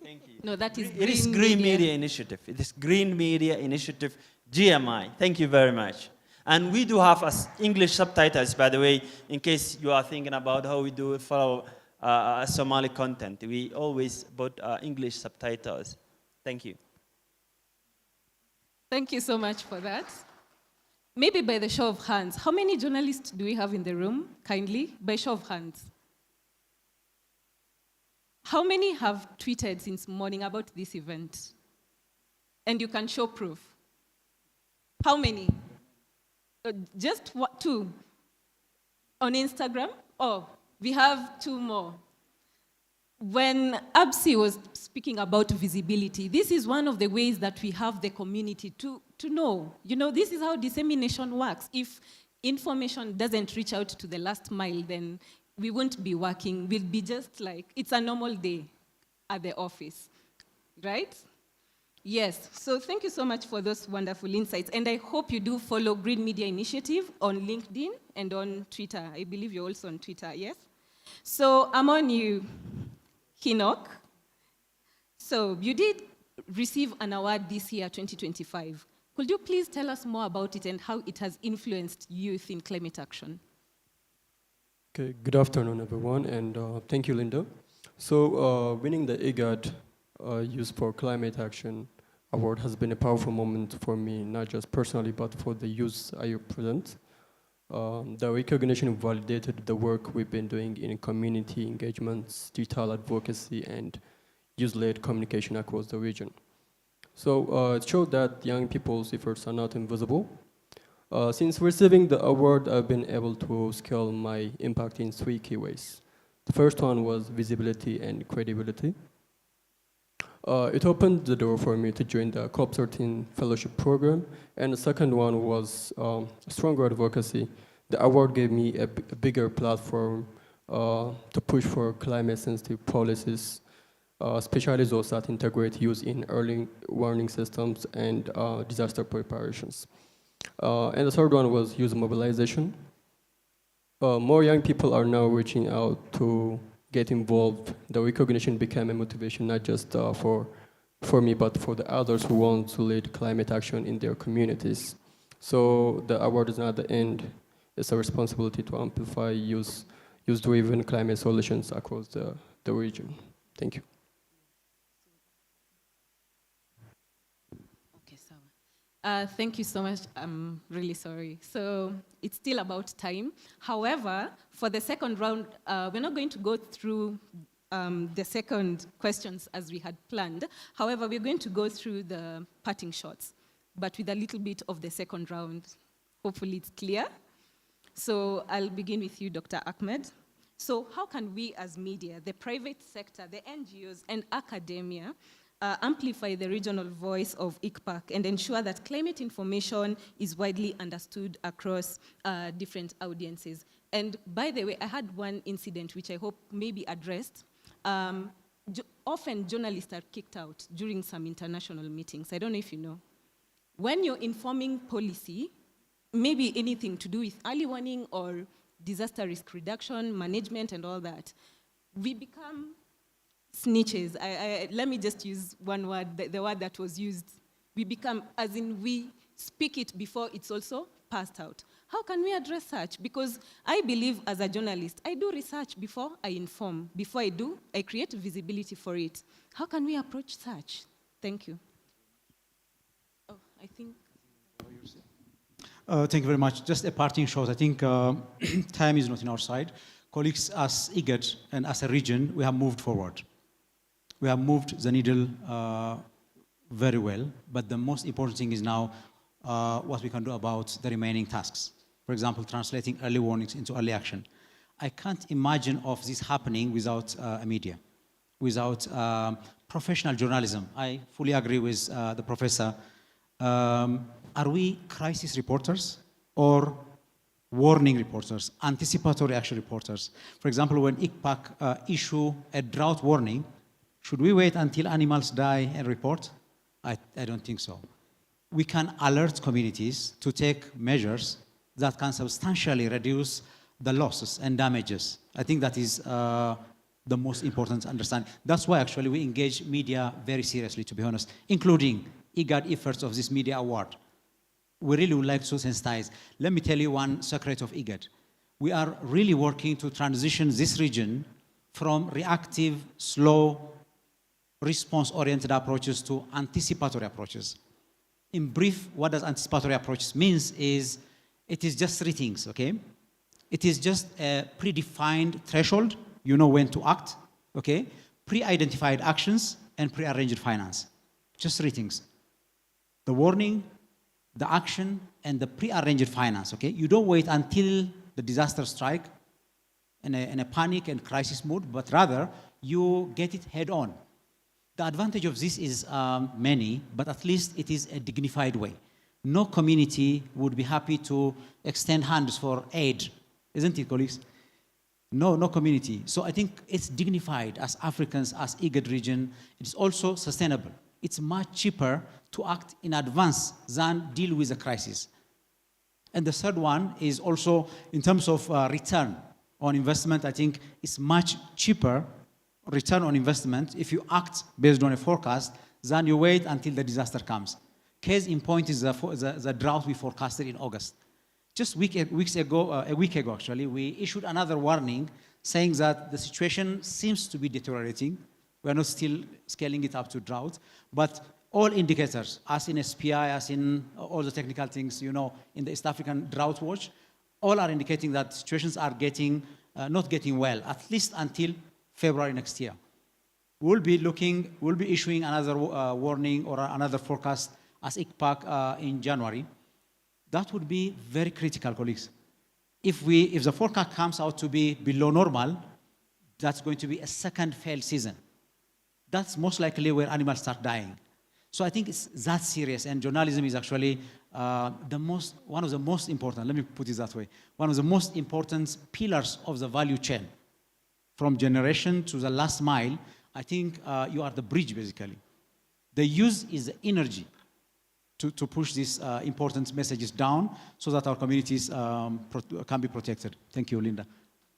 Thank you. No, that is It is Green Media Initiative. It is Green Media Initiative, GMI. Thank you very much. And we do have English subtitles, by the way, in case you are thinking about how we do follow Somali content. We always put English subtitles. Thank you. Thank you so much for that. Maybe by the show of hands, how many journalists do we have in the room, kindly? By show of hands. How many have tweeted since morning about this event? And you can show proof. How many? Just two. On Instagram? Oh, we have two more. When ABSI was speaking about visibility, this is one of the ways that we have the community to know. This is how dissemination works. If information doesn't reach out to the last mile, then we won't be working. We'll be just like, it's a normal day at the office, right? Yes, so thank you so much for those wonderful insights. And I hope you do follow Green Media Initiative on LinkedIn and on Twitter. I believe you're also on Twitter, yes? So I'm on you, Hinok. So you did receive an award this year, 2025. Could you please tell us more about it and how it has influenced youth in climate action? Okay, good afternoon, everyone, and thank you, Linda. So winning the IGAD Youth for Climate Action Award has been a powerful moment for me, not just personally, but for the youth I represent. The recognition validated the work we've been doing in community engagements, digital advocacy, and youth-led communication across the region. So it showed that young people's efforts are not invisible. Since receiving the award, I've been able to scale my impact in 3 key ways. The first one was visibility and credibility. It opened the door for me to join the COP13 fellowship program, and the second one was stronger advocacy. The award gave me a bigger platform to push for climate-sensitive policies, especially those that integrate use in early warning systems and disaster preparations. And the third one was youth mobilization. More young people are now reaching out to get involved. The recognition became a motivation not just for me, but for the others who want to lead climate action in their communities. So the award is not the end. It's a responsibility to amplify youth-driven climate solutions across the region. Thank you. Thank you so much. I'm really sorry. So it's still about time. However, for the second round, we're not going to go through the second questions as we had planned. However, we're going to go through the parting shots, but with a little bit of the second round. Hopefully it's clear. So I'll begin with you, Dr. Ahmed. So how can we as media, the private sector, the NGOs, and academia amplify the regional voice of ICPAC and ensure that climate information is widely understood across different audiences? And by the way, I had one incident which I hope may be addressed. Often journalists are kicked out during some international meetings. I don't know if you know. When you're informing policy, maybe anything to do with early warning or disaster risk reduction, management and all that, we become snitches. Let me just use one word, the word that was used. We become, as in we speak it before it's also passed out. How can we address such? Because I believe as a journalist, I do research before I inform. Before I do, I create visibility for it. How can we approach such? Thank you. Oh, I think. Thank you very much. Just a parting shot. I think time is not in our side. Colleagues, as IGAD and as a region, we have moved forward. We have moved the needle very well, but the most important thing is now what we can do about the remaining tasks. For example, translating early warnings into early action. I can't imagine of this happening without a media, without professional journalism. I fully agree with the professor. Are we crisis reporters or warning reporters, anticipatory action reporters? For example, when ICPAC issue a drought warning, should we wait until animals die and report? I don't think so. We can alert communities to take measures that can substantially reduce the losses and damages. I think that is the most important to understand. That's why actually we engage media very seriously, to be honest, including IGAD efforts of this media award. We really would like to sensitize. Let me tell you one secret of IGAD. We are really working to transition this region from reactive, slow, response-oriented approaches to anticipatory approaches. In brief, what does anticipatory approaches means is, it is just three things, okay? It is just a predefined threshold, you know when to act, okay? Pre-identified actions and pre-arranged finance. Just three things. The warning, the action, and the pre-arranged finance, okay? You don't wait until the disaster strike in a panic and crisis mode, but rather you get it head on. The advantage of this is many, but at least it is a dignified way. No community would be happy to extend hands for aid, isn't it, colleagues? No community. So I think it's dignified as Africans, as IGAD region. It's also sustainable. It's much cheaper to act in advance than deal with a crisis. And the third one is also in terms of return on investment. I think it's much cheaper return on investment if you act based on a forecast than you wait until the disaster comes. Case in point is the drought we forecasted in August. Just a week ago actually, we issued another warning saying that the situation seems to be deteriorating. We are not still scaling it up to drought, but all indicators, as in SPI, as in all the technical things, you know, in the East African Drought Watch, all are indicating that situations are not getting well, at least until February next year. We'll be issuing another warning or another forecast as ICPAC in January. That would be very critical, colleagues. If the forecast comes out to be below normal, that's going to be a second failed season. that's most likely where animals start dying. So I think it's that serious, and journalism is actually one of the most important, let me put it that way, one of the most important pillars of the value chain. From generation to the last mile, I think you are the bridge, basically. The use is the energy to push these important messages down so that our communities can be protected. Thank you, Linda.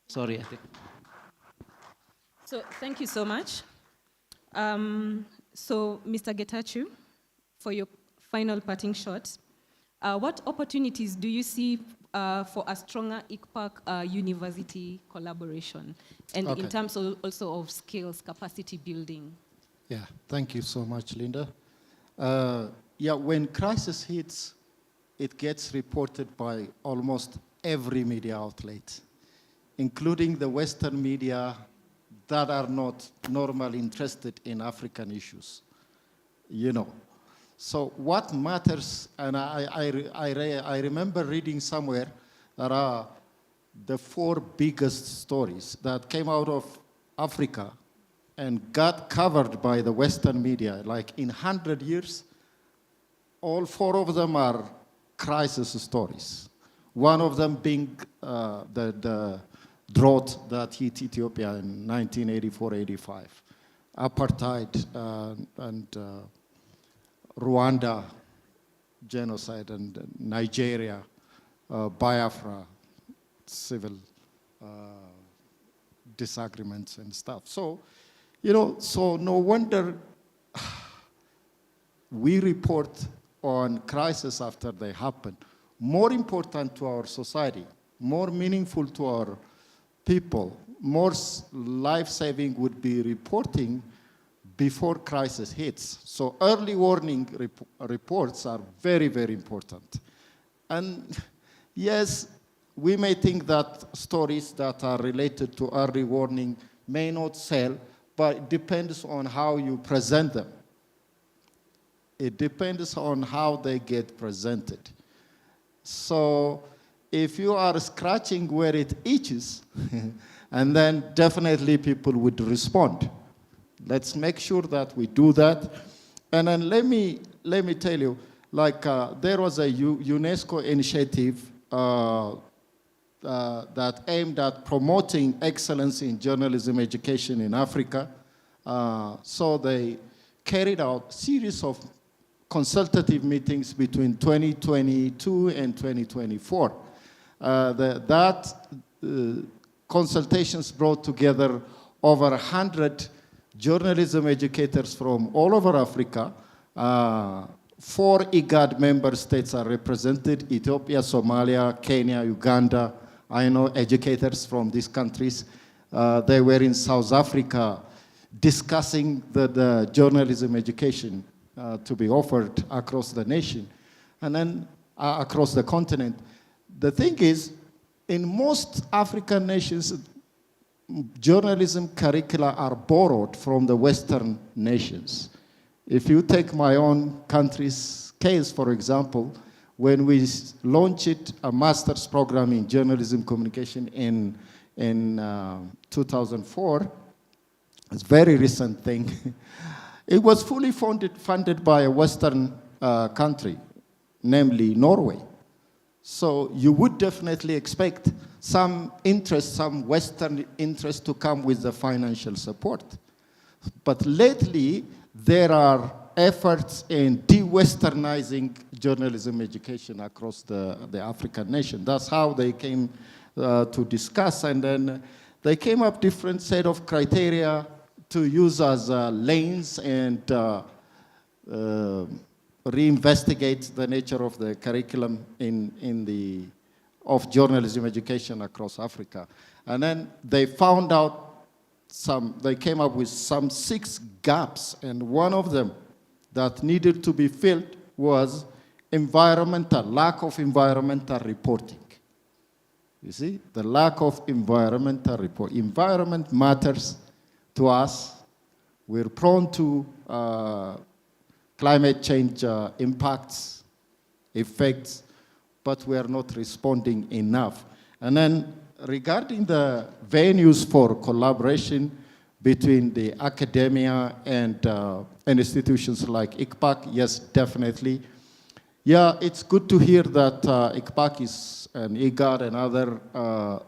Sorry, I think. So thank you so much. So, Mr. Getachew, for your final parting shot, what opportunities do you see for a stronger ICPAC university collaboration, and in terms also of skills, capacity building? Yeah, thank you so much, Linda. Yeah, when crisis hits, it gets reported by almost every media outlet, including the Western media that are not normally interested in African issues, you know. So what matters, and I remember reading somewhere that are the 4 biggest stories that came out of Africa and got covered by the Western media, like in 100 years, all 4 of them are crisis stories. One of them being the drought that hit Ethiopia in 1984-85, apartheid and Rwanda genocide, and Nigeria, Biafra, civil disagreements and stuff. So, you know, so no wonder we report on crises after they happen. More important to our society, more meaningful to our people, more life-saving would be reporting before crisis hits. So early warning reports are very, very important. And yes, we may think that stories that are related to early warning may not sell, but it depends on how you present them. It depends on how they get presented. So if you are scratching where it itches, and then definitely people would respond. Let's make sure that we do that. And then let me tell you, like there was a UNESCO initiative that aimed at promoting excellence in journalism education in Africa. So they carried out a series of consultative meetings between 2022 and 2024. Consultations brought together over 100 journalism educators from all over Africa. 4 IGAD member states are represented: Ethiopia, Somalia, Kenya, Uganda. I know educators from these countries. They were in South Africa discussing the journalism education to be offered across the nation and then across the continent. The thing is, in most African nations, journalism curricula are borrowed from the Western nations. If you take my own country's case, for example, when we launched a master's program in journalism communication in 2004, it's a very recent thing, it was fully funded by a Western country, namely Norway. So you would definitely expect some interest, some Western interest to come with the financial support. But lately, there are efforts in de-Westernizing journalism education across the African nation. That's how they came to discuss, and then they came up different set of criteria to use as lanes and reinvestigate the nature of the curriculum of journalism education across Africa. And then they found out they came up with some 6 gaps, and one of them that needed to be filled was lack of environmental reporting. You see, the lack of environmental reporting. Environment matters to us. We're prone to climate change impacts, effects, but we are not responding enough. And then regarding the venues for collaboration between the academia and institutions like ICPAC? Yes, definitely. Yeah, it's good to hear that ICPAC is, and IGAD and other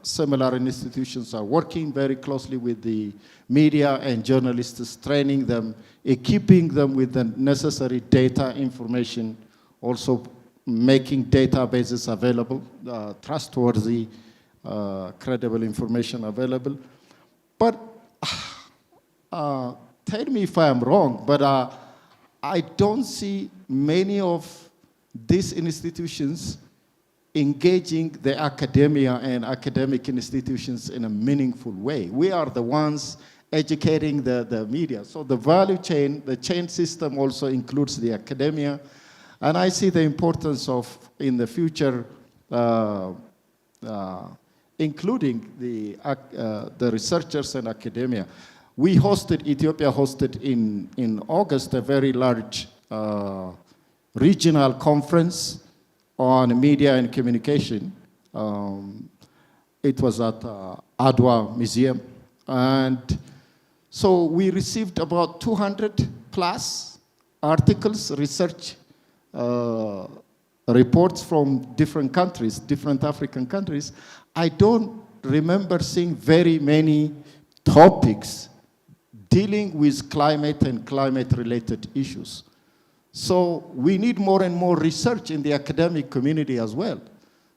similar institutions are working very closely with the media and journalists, training them, equipping them with the necessary data information, also making databases available, trustworthy, credible information available. But tell me if I am wrong, but I don't see many of these institutions engaging the academia and academic institutions in a meaningful way. We are the ones educating the media. So the value chain, the chain system also includes the academia. And I see the importance of, in the future, including the researchers and academia. Ethiopia hosted in August a very large regional conference on media and communication. It was at Adwa Museum. And so we received about 200 plus articles, research reports from different countries, different African countries. I don't remember seeing very many topics dealing with climate and climate-related issues. So we need more and more research in the academic community as well.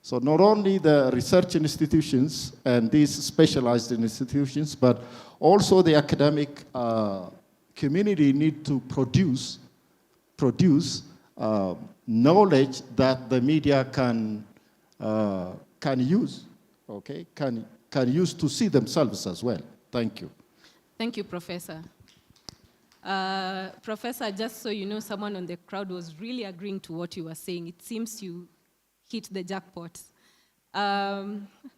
So not only the research institutions and these specialized institutions, but also the academic community need to produce knowledge that the media can use, okay? Can use to see themselves as well. Thank you. Thank you, Professor. Professor, just so you know, someone on the crowd was really agreeing to what you were saying. It seems you hit the jackpot.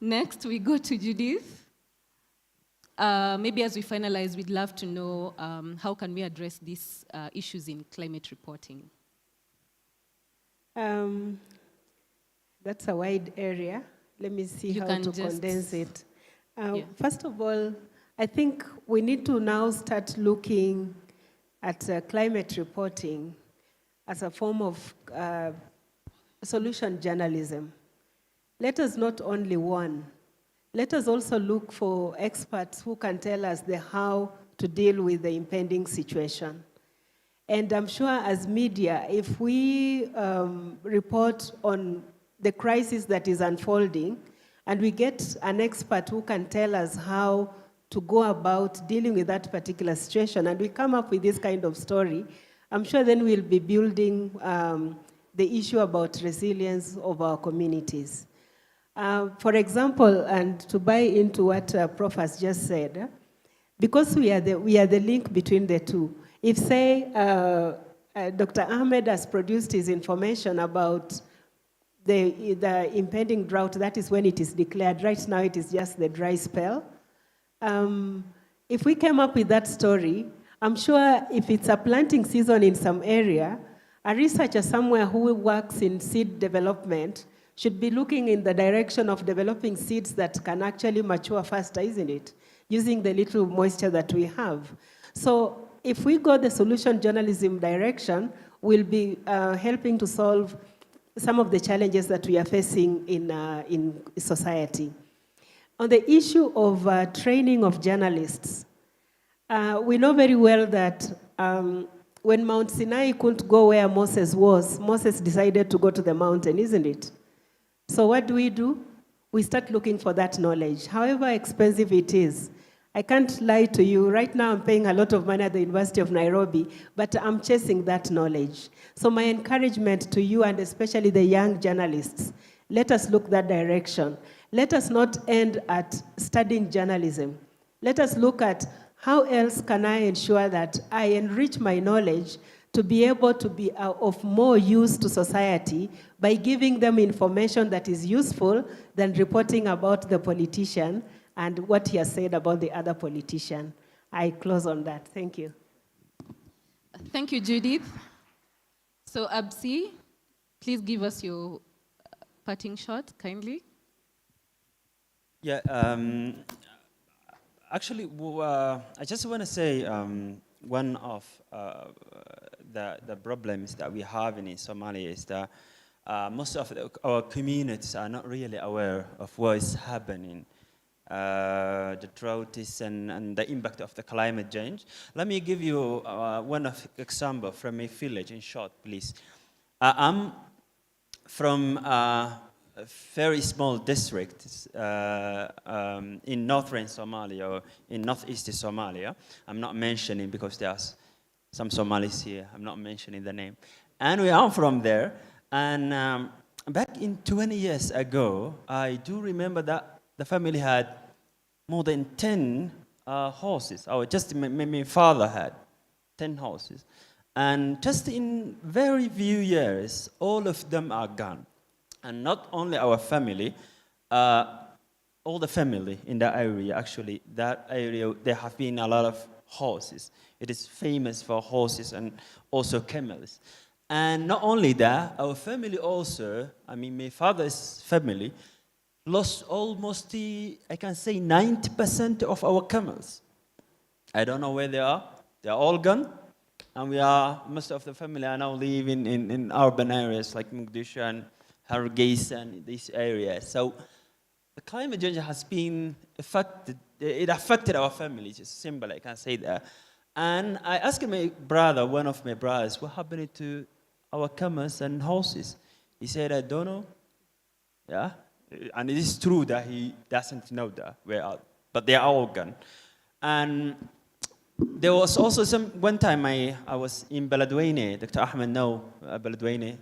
Next, we go to Judith. Maybe as we finalize, we'd love to know how can we address these issues in climate reporting? That's a wide area. Let me see how to condense it. First of all, I think we need to now start looking at climate reporting as a form of solution journalism. Let us not only let us also look for experts who can tell us the how to deal with the impending situation. And I'm sure as media, if we report on the crisis that is unfolding, and we get an expert who can tell us how to go about dealing with that particular situation, and we come up with this kind of story, I'm sure then we'll be building the issue about resilience of our communities. For example, and to buy into what Prof has just said, because we are the link between the two. If, say, Dr. Ahmed has produced his information about the impending drought, that is when it is declared. Right now, it is just the dry spell. If we came up with that story, I'm sure if it's a planting season in some area, a researcher somewhere who works in seed development should be looking in the direction of developing seeds that can actually mature faster, isn't it? Using the little moisture that we have. So if we go the solution journalism direction, we'll be helping to solve some of the challenges that we are facing in society. On the issue of training of journalists, we know very well that when Mount Sinai couldn't go where Moses was, Moses decided to go to the mountain, isn't it? So what do? We start looking for that knowledge, however expensive it is. I can't lie to you. Right now, I'm paying a lot of money at the University of Nairobi, but I'm chasing that knowledge. So my encouragement to you, and especially the young journalists, let us look that direction. Let us not end at studying journalism. Let us look at how else can I ensure that I enrich my knowledge to be able to be of more use to society by giving them information that is useful than reporting about the politician and what he has said about the other politician. I close on that. Thank you. Thank you, Judith. So, Absi, please give us your parting shot, kindly. Yeah, Actually, I just want to say one of the problems that we have in Somalia is that most of our communities are not really aware of what is happening. The drought is and the impact of the climate change. Let me give you one example from a village in short, please. I'm from a very small district in northern Somalia or in northeast Somalia. I'm not mentioning because there's some Somalis here. I'm not mentioning the name. And we are from there. And back in 20 years ago, I do remember that the family had more than 10 horses. Or just my father had 10 horses. And just in very few years, all of them are gone. And not only our family, all the family in that area, actually, that area, there have been a lot of horses. It is famous for horses and also camels. And not only that, our family also, I mean, my father's family, lost almost, I can say, 90% of our camels. I don't know where they are. They're all gone. And most of the family are now living in urban areas like Mogadishu and Hargeisa and these areas. So the climate change has been affected. It affected our family. It's simple, I can say that. And I asked my brother, one of my brothers, what happened to our camels and horses? He said, I don't know. Yeah. And it is true that he doesn't know that where are, but they are all gone. And there was also one time I was in Beledweyne. Dr. Ahmed know Beledweyne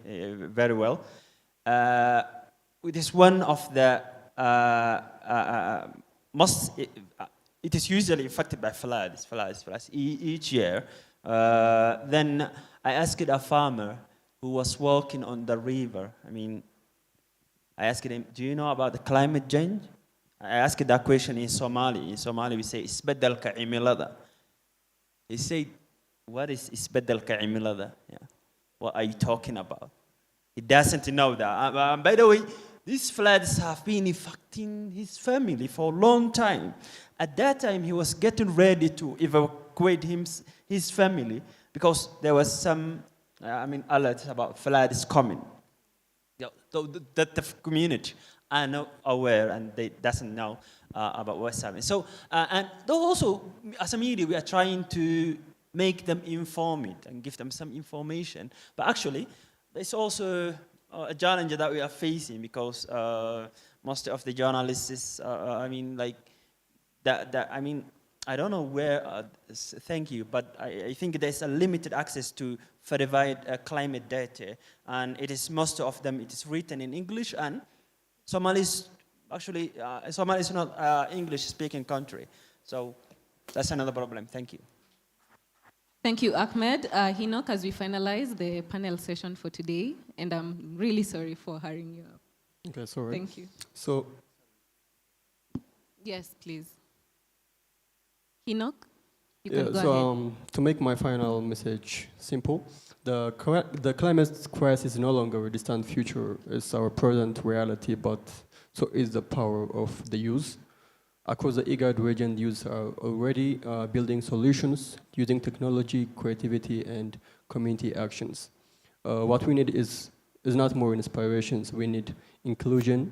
very well. It is one of the it is usually affected by floods each year. Then I asked a farmer who was walking on the river. I asked him, do you know about the climate change? I asked that question in Somali. In Somali we say, isbeddelka cimilada. He said, what is isbeddelka cimilada? Yeah. What are you talking about? He doesn't know that. By the way, these floods have been affecting his family for a long time. At that time, he was getting ready to evacuate his family because there was some, alerts about floods coming. So the community are not aware and they doesn't know about what's happening. So, and also, as a media, we are trying to make them informed and give them some information. But actually, there's also a challenge that we are facing because most of the journalists, I don't know where, thank you, but I think there's a limited access to verified climate data, and most of them, it is written in English, and Somalia is not an English-speaking country, so that's another problem. Thank you. Thank you, Ahmed. Hinok, as we finalize the panel session for today, and I'm really sorry for hurrying you up. Okay, sorry. Thank you. So, yes, please. Hinok, you can go ahead. To make my final message simple, the climate crisis is no longer a distant future. It's our present reality, but so is the power of the youth. Across the IGAD region, youth are already building solutions using technology, creativity, and community actions. What we need is not more inspirations. We need inclusion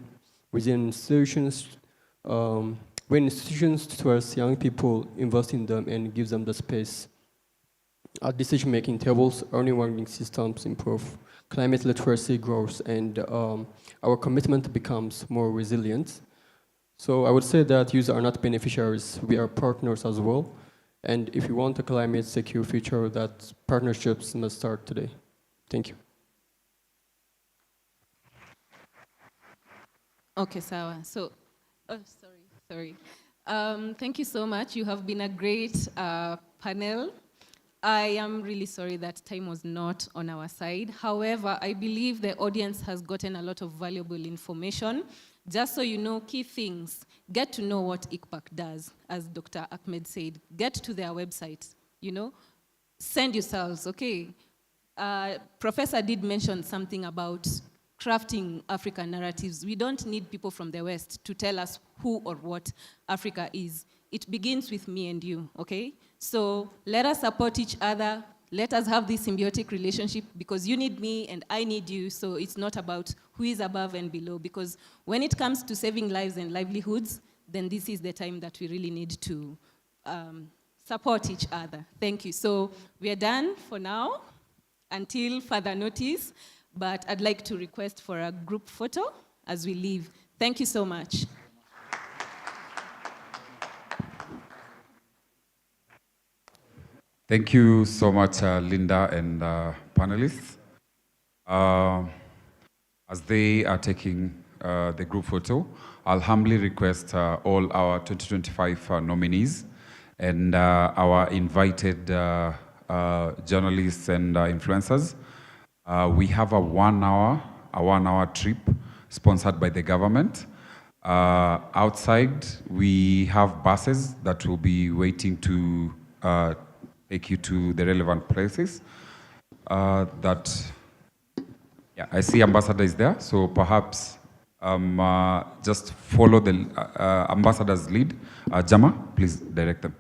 within institutions. When institutions trust young people, invest in them, and give them the space. At decision-making tables, early warning systems improve, climate literacy grows, and our commitment becomes more resilient. So I would say that youth are not beneficiaries, we are partners as well. And if you want a climate-secure future, that partnerships must start today. Thank you. Okay, Sawa. So, sorry. Thank you so much. You have been a great panel. I am really sorry that time was not on our side. However, I believe the audience has gotten a lot of valuable information. Just so you know, key things, get to know what ICPAC does, as Dr. Ahmed said. Get to their website, send yourselves, okay? Professor did mention something about crafting African narratives. We don't need people from the West to tell us who or what Africa is. it begins with me and you, okay? So let us support each other. Let us have this symbiotic relationship because you need me and I need you. So it's not about who is above and below, because when it comes to saving lives and livelihoods, then this is the time that we really need to support each other. Thank you. So we are done for now until further notice, but I'd like to request for a group photo as we leave. Thank you so much. Thank you so much, Linda and panelists. As they are taking the group photo, I'll humbly request all our 2025 nominees and our invited journalists and influencers. We have a one-hour trip sponsored by the government. Outside, we have buses that will be waiting to take you to the relevant places. I see Ambassador is there, so perhaps just follow the Ambassador's lead. Jama, please direct them.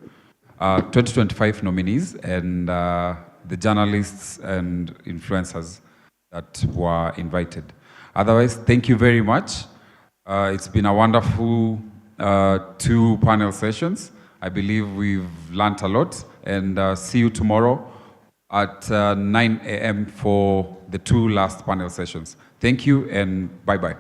2025 nominees and the journalists and influencers that were invited. Otherwise, thank you very much. It's been a wonderful 2 panel sessions. I believe we've learned a lot, and see you tomorrow at 9 a.m. for the 2 last panel sessions. Thank you and bye-bye.